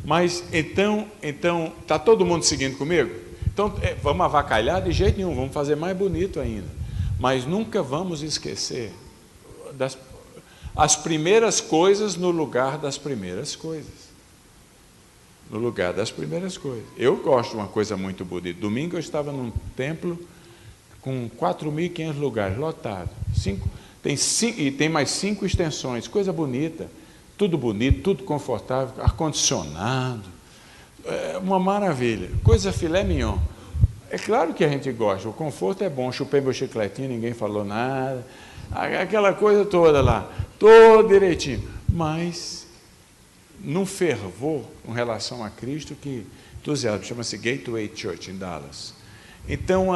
Mas então está todo mundo seguindo comigo? Então vamos avacalhar de jeito nenhum, vamos fazer mais bonito ainda. Mas nunca vamos esquecer as primeiras coisas no lugar das primeiras coisas. No lugar das primeiras coisas. Eu gosto de uma coisa muito bonita. Domingo eu estava num templo com 4.500 lugares, lotado. E tem mais 5 extensões, coisa bonita. Tudo bonito, tudo confortável, ar-condicionado. Uma maravilha. Coisa filé mignon. É claro que a gente gosta, o conforto é bom. Chupei meu chicletinho, ninguém falou nada. Aquela coisa toda lá, todo direitinho. Mas num fervor com relação a Cristo que entusiasmo, chama-se Gateway Church em Dallas. Então,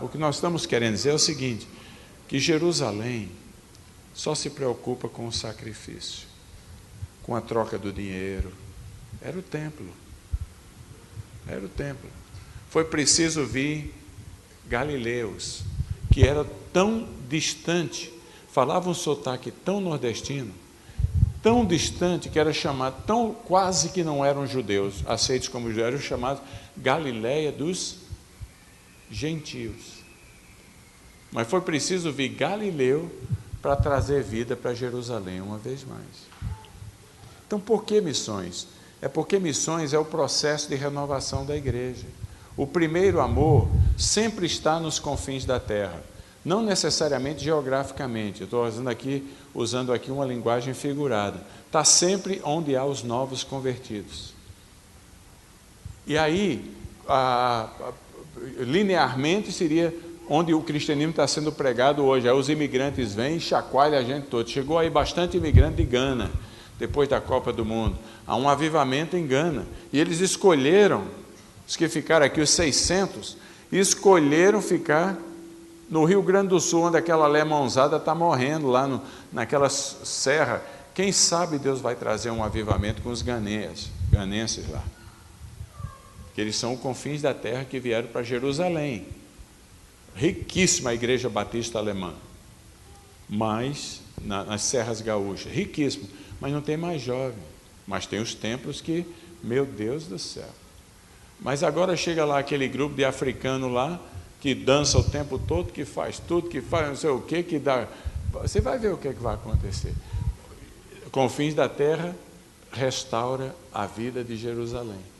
o que nós estamos querendo dizer é o seguinte, que Jerusalém só se preocupa com o sacrifício, com a troca do dinheiro. Era o templo. Era o templo. Foi preciso vir galileus, que era tão distante, falavam um sotaque tão nordestino, tão distante que era chamado, tão quase que não eram judeus, aceitos como judeus, eram chamados Galileia dos gentios. Mas foi preciso vir Galileu para trazer vida para Jerusalém uma vez mais. Então, por que missões? É porque missões é o processo de renovação da igreja. O primeiro amor sempre está nos confins da terra, não necessariamente geograficamente. Eu estou usando aqui uma linguagem figurada. Está sempre onde há os novos convertidos. E aí, linearmente, seria onde o cristianismo está sendo pregado hoje. Aí os imigrantes vêm e chacoalham a gente toda. Chegou aí bastante imigrante de Gana, depois da Copa do Mundo. Há um avivamento em Gana. E eles escolheram, os que ficaram aqui, os 600, escolheram ficar no Rio Grande do Sul, onde aquela alemãozada está morrendo, lá naquela serra. Quem sabe Deus vai trazer um avivamento com os ganenses lá. Que eles são os confins da terra que vieram para Jerusalém. Riquíssima a igreja batista alemã. Mas, nas serras gaúchas, riquíssimo. Mas não tem mais jovem. Mas tem os templos que, meu Deus do céu. Mas agora chega lá aquele grupo de africano lá, que dança o tempo todo, que faz tudo, que faz não sei o que dá. Você vai ver o que vai acontecer. Confins da terra restaura a vida de Jerusalém.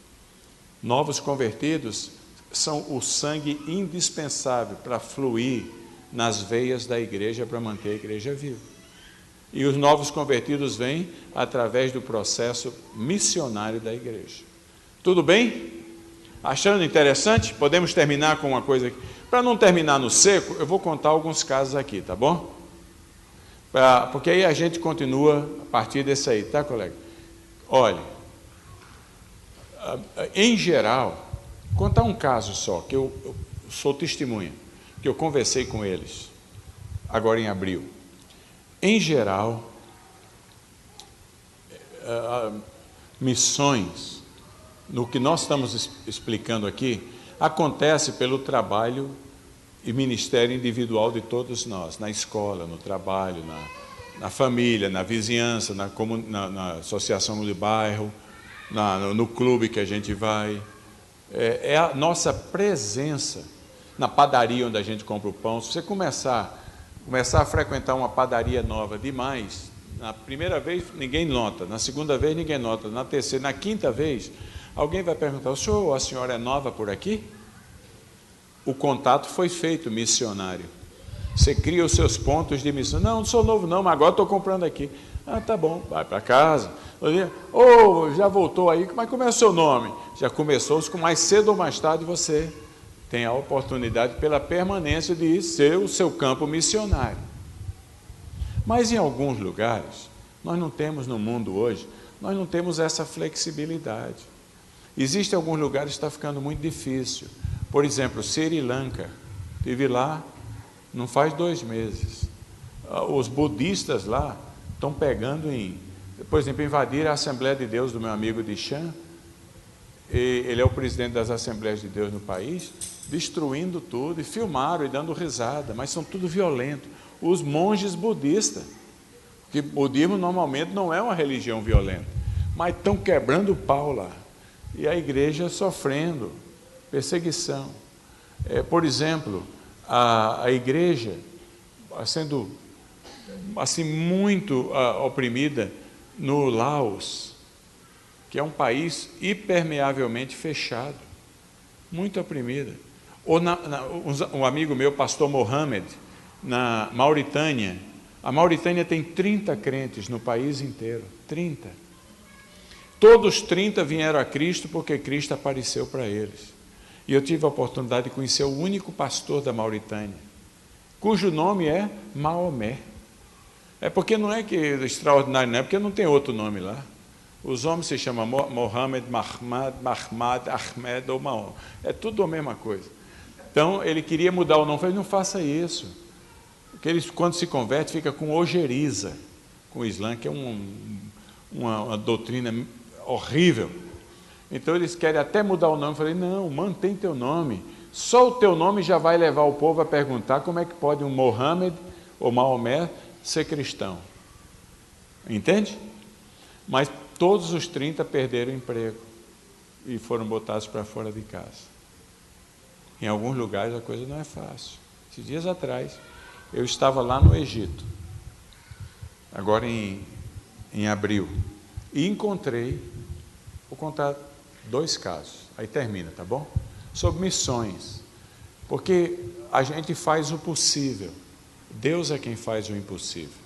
Novos convertidos são o sangue indispensável para fluir nas veias da igreja, para manter a igreja viva. E os novos convertidos vêm através do processo missionário da igreja. Tudo bem? Achando interessante? Podemos terminar com uma coisa aqui. Para não terminar no seco, eu vou contar alguns casos aqui, tá bom? Porque aí a gente continua a partir desse aí, tá, colega? Olha, em geral, contar um caso só, que eu sou testemunha, que eu conversei com eles, agora em abril. Em geral, missões, no que nós estamos explicando aqui, acontece pelo trabalho e ministério individual de todos nós, na escola, no trabalho, na família, na vizinhança, na associação de bairro, no clube que a gente vai. É a nossa presença na padaria onde a gente compra o pão. Se você começar a frequentar uma padaria nova demais, na primeira vez ninguém nota, na segunda vez ninguém nota, na terceira, na quinta vez, alguém vai perguntar: o senhor ou a senhora é nova por aqui? O contato foi feito missionário. Você cria os seus pontos de missão. Não sou novo não, mas agora estou comprando aqui. Ah, tá bom, vai para casa. Ou já voltou aí, mas como é o seu nome? Já começou, com mais cedo ou mais tarde você tem a oportunidade pela permanência de ser o seu campo missionário. Mas em alguns lugares, nós não temos no mundo hoje, nós não temos essa flexibilidade. Existem alguns lugares que está ficando muito difícil. Por exemplo, Sri Lanka. Estive lá não faz 2 meses. Os budistas lá estão pegando por exemplo, invadiram a Assembleia de Deus do meu amigo Dishan. Ele é o presidente das Assembleias de Deus no país, destruindo tudo, e filmaram e dando risada, mas são tudo violentos. Os monges budistas, que o budismo normalmente não é uma religião violenta, mas estão quebrando o pau lá. E a igreja sofrendo perseguição. Por exemplo, a igreja sendo assim muito oprimida no Laos, que é um país hipermeavelmente fechado, muito oprimida. Ou um amigo meu, pastor Mohamed, na Mauritânia. A Mauritânia tem 30 crentes no país inteiro, 30. Todos 30 vieram a Cristo porque Cristo apareceu para eles. E eu tive a oportunidade de conhecer o único pastor da Mauritânia, cujo nome é Maomé. É porque não é que extraordinário, não é porque não tem outro nome lá. Os homens se chamam Mohamed, Mahmad, Ahmed ou Mahom. É tudo a mesma coisa. Então, ele queria mudar o nome. Eu falei: não faça isso. Porque eles, quando se converte, fica com ojeriza com o Islã, que é uma doutrina horrível. Então, eles querem até mudar o nome. Eu falei: não, mantém teu nome. Só o teu nome já vai levar o povo a perguntar como é que pode um Mohamed ou Maomé ser cristão. Entende? Mas todos os 30 perderam o emprego e foram botados para fora de casa. Em alguns lugares a coisa não é fácil. Esses dias atrás, eu estava lá no Egito, agora em abril, e encontrei, vou contar 2 casos, aí termina, tá bom? Sobre missões, porque a gente faz o possível, Deus é quem faz o impossível.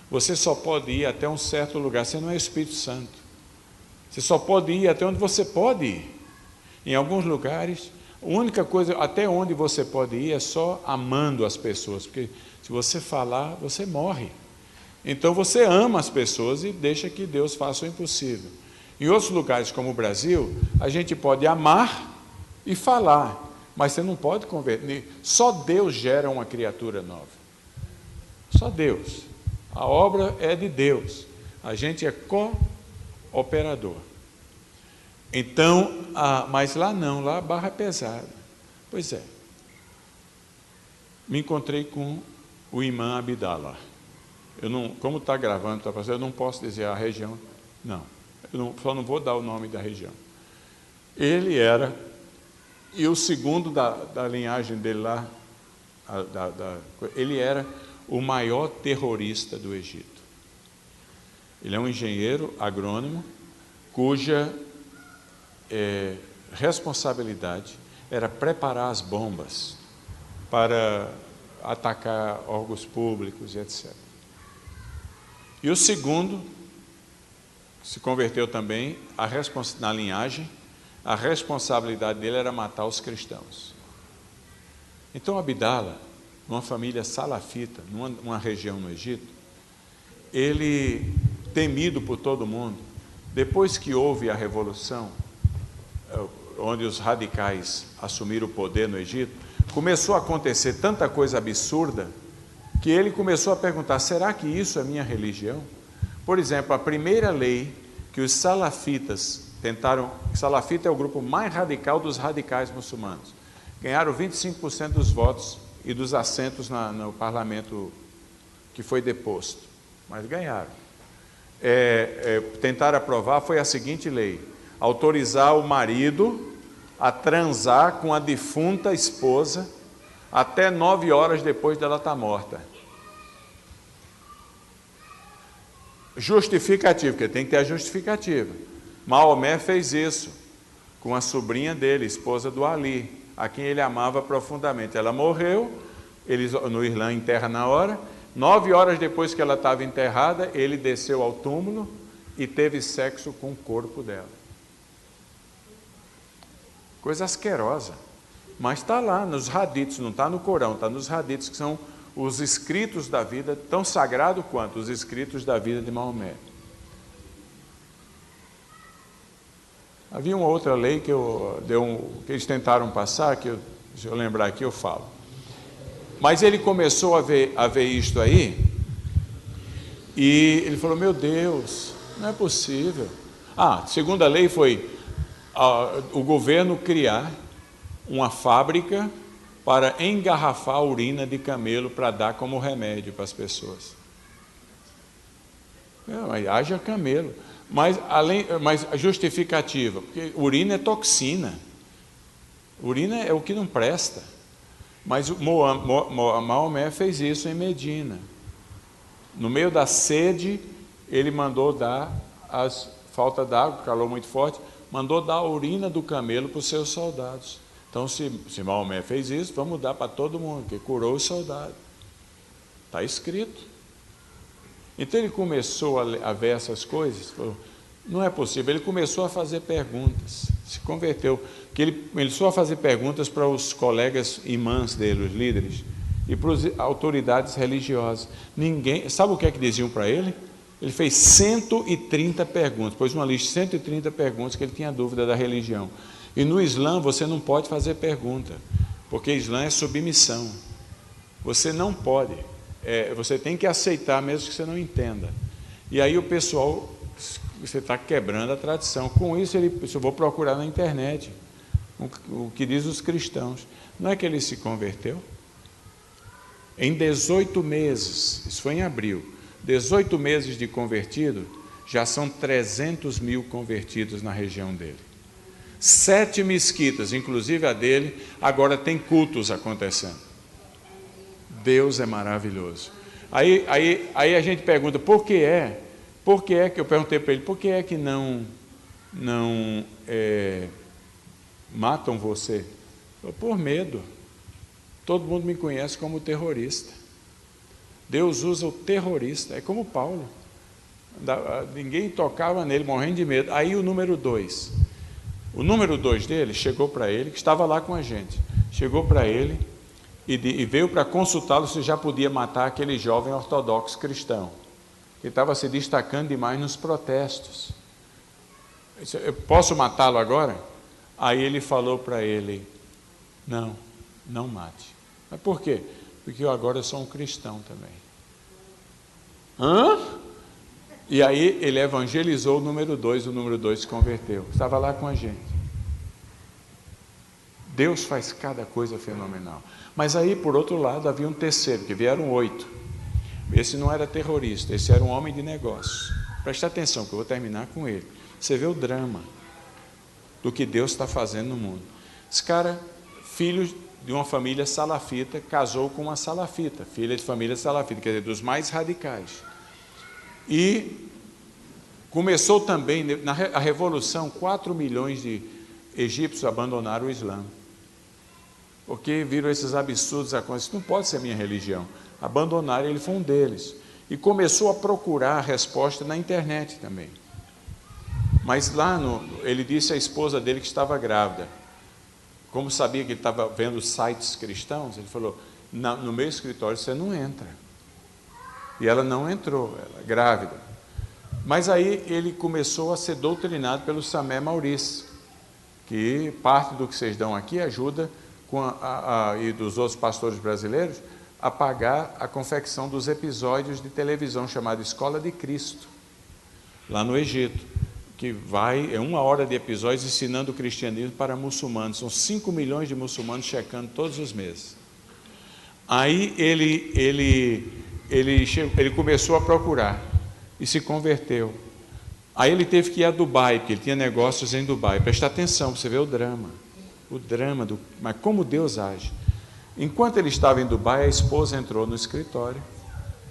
Você só pode ir até um certo lugar, você não é Espírito Santo. Você só pode ir até onde você pode ir. Em alguns lugares, a única coisa, até onde você pode ir é só amando as pessoas, porque se você falar, você morre. Então você ama as pessoas e deixa que Deus faça o impossível. Em outros lugares, como o Brasil, a gente pode amar e falar, mas você não pode converter. Só Deus gera uma criatura nova. Só Deus. A obra é de Deus. A gente é cooperador. Então, mas lá não, lá a barra é pesada. Pois é. Me encontrei com o imã Abdallah. Eu não, como está gravando, eu não posso dizer a região. Não, só não vou dar o nome da região. Ele era, e o segundo da linhagem dele lá, ele era o maior terrorista do Egito. Ele é um engenheiro agrônomo, cuja responsabilidade era preparar as bombas para atacar órgãos públicos e etc. E o segundo, que se converteu também, na linhagem, a responsabilidade dele era matar os cristãos. Então Abdallah, numa família salafita, numa região no Egito, ele, temido por todo mundo, depois que houve a revolução, onde os radicais assumiram o poder no Egito, começou a acontecer tanta coisa absurda, que ele começou a perguntar, será que isso é minha religião? Por exemplo, a primeira lei que os salafitas tentaram, salafita é o grupo mais radical dos radicais muçulmanos, ganharam 25% dos votos e dos assentos no parlamento que foi deposto, mas ganharam. Tentaram aprovar, foi a seguinte lei: autorizar o marido a transar com a defunta esposa até 9 horas depois dela estar morta. Justificativa, porque tem que ter a justificativa. Maomé fez isso com a sobrinha dele, esposa do Ali, a quem ele amava profundamente. Ela morreu, eles no Islã enterra na hora. 9 horas depois que ela estava enterrada, ele desceu ao túmulo e teve sexo com o corpo dela. Coisa asquerosa. Mas está lá nos hadiths, não está no Corão, está nos hadiths, que são os escritos da vida, tão sagrado quanto os escritos da vida de Maomé. Havia uma outra lei que eles tentaram passar, se eu lembrar aqui eu falo. Mas ele começou a ver isto aí, e ele falou, meu Deus, não é possível. A segunda lei foi o governo criar uma fábrica para engarrafar a urina de camelo para dar como remédio para as pessoas. Mas haja camelo. Mas a justificativa, porque urina é toxina. Urina é o que não presta. Mas Maomé fez isso em Medina. No meio da sede, ele mandou dar falta d'água, calor muito forte, mandou dar a urina do camelo para os seus soldados. Então, se Maomé fez isso, vamos dar para todo mundo, que curou os soldados. Está escrito. Então ele começou a ver essas coisas, falou, não é possível. Ele começou a fazer perguntas, se converteu. Ele começou a fazer perguntas para os colegas imãs dele, os líderes, e para as autoridades religiosas. Sabe o que é que diziam para ele? Ele fez 130 perguntas, pôs uma lista de 130 perguntas que ele tinha dúvida da religião. E no Islã você não pode fazer pergunta, porque Islã é submissão. Você não pode, você tem que aceitar mesmo que você não entenda. E aí o pessoal, você está quebrando a tradição. Com isso, eu vou procurar na internet o que diz os cristãos. Não é que ele se converteu? Em 18 meses, isso foi em abril, 18 meses de convertido, já são 300 mil convertidos na região dele. 7 mesquitas, inclusive a dele, agora tem cultos acontecendo. Deus é maravilhoso. Aí a gente pergunta, por que é que eu perguntei para ele, por que é que não matam você? Por medo. Todo mundo me conhece como terrorista. Deus usa o terrorista, é como Paulo. Ninguém tocava nele, morrendo de medo. Aí o número 2 dele chegou para ele, que estava lá com a gente, chegou para ele e veio para consultá-lo se já podia matar aquele jovem ortodoxo cristão, que estava se destacando demais nos protestos. Eu posso matá-lo agora? Aí ele falou para ele, não mate. Mas por quê? Porque eu agora sou um cristão também. E aí ele evangelizou o número 2 se converteu. Estava lá com a gente. Deus faz cada coisa fenomenal. Mas aí, por outro lado, havia um terceiro, que vieram 8. Esse não era terrorista, esse era um homem de negócio. Presta atenção, que eu vou terminar com ele. Você vê o drama do que Deus está fazendo no mundo. Esse cara, filho de uma família salafita, casou com uma salafita, filha de família salafita, quer dizer, dos mais radicais. E começou também, na Revolução, 4 milhões de egípcios abandonaram o Islã. Porque viram esses absurdos acontecendo. Isso não pode ser minha religião. Abandonaram, ele foi um deles. E começou a procurar a resposta na internet também. Mas lá, ele disse à esposa dele que estava grávida. Como sabia que ele estava vendo sites cristãos, ele falou, no meu escritório você não entra. E ela não entrou, ela grávida. Mas aí ele começou a ser doutrinado pelo Samé Maurice, que parte do que vocês dão aqui ajuda, e dos outros pastores brasileiros, a pagar a confecção dos episódios de televisão chamado Escola de Cristo, lá no Egito, que é 1 hora de episódios ensinando o cristianismo para muçulmanos. São 5 milhões de muçulmanos checando todos os meses. Aí ele começou a procurar e se converteu. Aí ele teve que ir a Dubai, porque ele tinha negócios em Dubai. Presta atenção, você vê o drama. Mas como Deus age. Enquanto ele estava em Dubai, a esposa entrou no escritório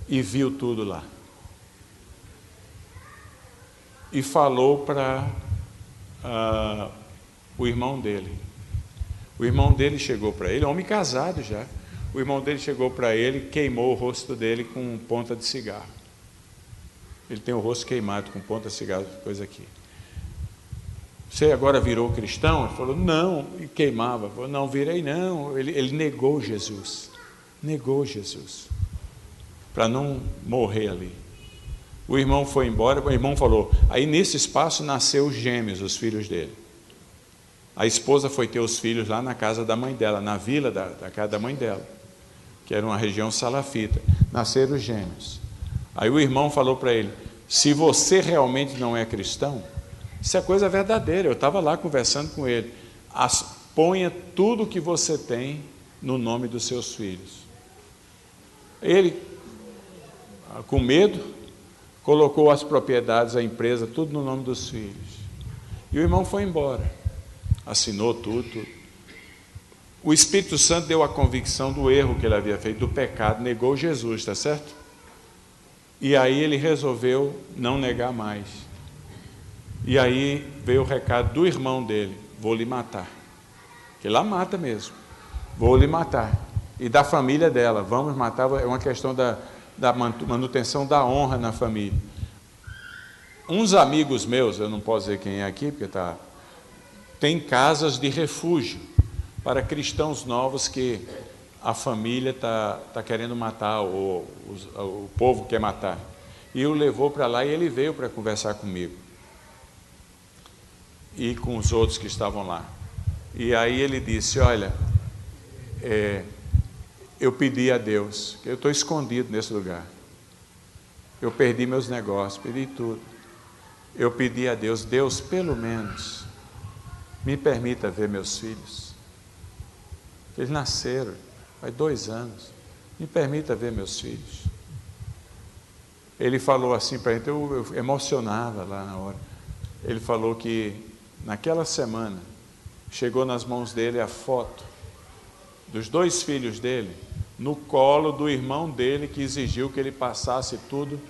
e viu tudo lá. E falou para o irmão dele. O irmão dele chegou para ele, homem casado já. O irmão dele chegou para ele e queimou o rosto dele com ponta de cigarro. Ele tem o rosto queimado com ponta de cigarro, coisa aqui. Você agora virou cristão? Ele falou, não, e queimava. Falou, não, virei não. Ele negou Jesus. Negou Jesus. Para não morrer ali. O irmão foi embora, o irmão falou, aí nesse espaço nasceu os gêmeos, os filhos dele. A esposa foi ter os filhos lá na casa da mãe dela, na vila da casa da mãe dela, que era uma região salafita. Nasceram os gêmeos. Aí o irmão falou para ele, se você realmente não é cristão, isso é coisa verdadeira, eu estava lá conversando com ele, ponha tudo que você tem no nome dos seus filhos. Ele, com medo, colocou as propriedades, a empresa, tudo no nome dos filhos. E o irmão foi embora, assinou tudo. O Espírito Santo deu a convicção do erro que ele havia feito, do pecado, negou Jesus, está certo? E aí ele resolveu não negar mais. E aí veio o recado do irmão dele, vou lhe matar. Que lá mata mesmo, vou lhe matar. E da família dela, vamos matar, é uma questão da manutenção da honra na família. Uns amigos meus, eu não posso dizer quem é aqui, porque tem casas de refúgio para cristãos novos que a família está querendo matar, ou o povo quer matar. E o levou para lá e ele veio para conversar comigo. E com os outros que estavam lá. E aí ele disse, olha, eu pedi a Deus, eu estou escondido nesse lugar. Eu perdi meus negócios, perdi tudo. Eu pedi a Deus, Deus, pelo menos, me permita ver meus filhos. Eles nasceram, faz 2 anos. Me permita ver meus filhos. Ele falou assim para ele, eu emocionava lá na hora. Ele falou que naquela semana chegou nas mãos dele a foto dos 2 filhos dele no colo do irmão dele, que exigiu que ele passasse tudo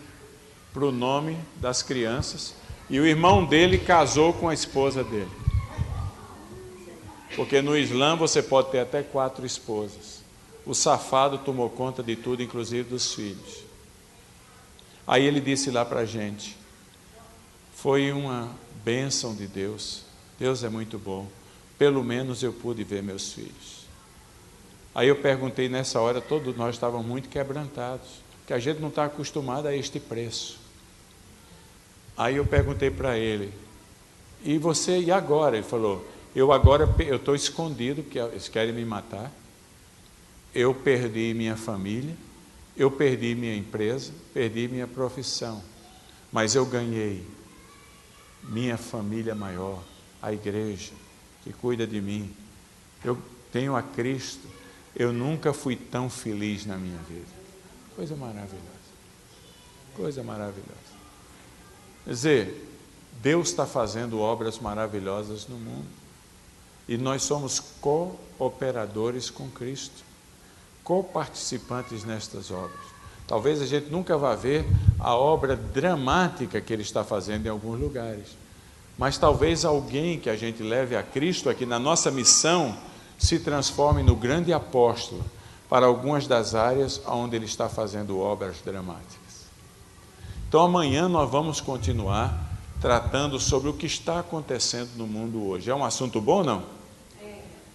para o nome das crianças, e o irmão dele casou com a esposa dele. Porque no Islã você pode ter até 4 esposas. O safado tomou conta de tudo, inclusive dos filhos. Aí ele disse lá para a gente, foi uma bênção de Deus, Deus é muito bom, pelo menos eu pude ver meus filhos. Aí eu perguntei nessa hora, todos nós estávamos muito quebrantados, porque a gente não está acostumado a este preço. Aí eu perguntei para ele, e você, e agora? Ele falou, eu estou escondido, porque eles querem me matar, eu perdi minha família, eu perdi minha empresa, perdi minha profissão, mas eu ganhei minha família maior, a igreja, que cuida de mim. Eu tenho a Cristo, eu nunca fui tão feliz na minha vida. Coisa maravilhosa, coisa maravilhosa. Quer dizer, Deus está fazendo obras maravilhosas no mundo, e nós somos cooperadores com Cristo, coparticipantes nestas obras. Talvez a gente nunca vá ver a obra dramática que Ele está fazendo em alguns lugares, mas talvez alguém que a gente leve a Cristo aqui na nossa missão se transforme no grande apóstolo para algumas das áreas onde Ele está fazendo obras dramáticas. Então amanhã nós vamos continuar tratando sobre o que está acontecendo no mundo hoje. É um assunto bom ou não?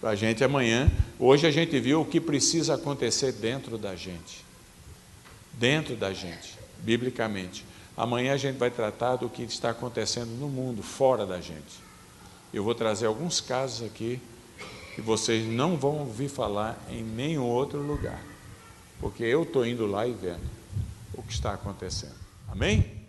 Para a gente amanhã. Hoje a gente viu o que precisa acontecer dentro da gente, biblicamente. Amanhã a gente vai tratar do que está acontecendo no mundo, fora da gente. Eu vou trazer alguns casos aqui que vocês não vão ouvir falar em nenhum outro lugar, porque eu estou indo lá e vendo o que está acontecendo. Amém?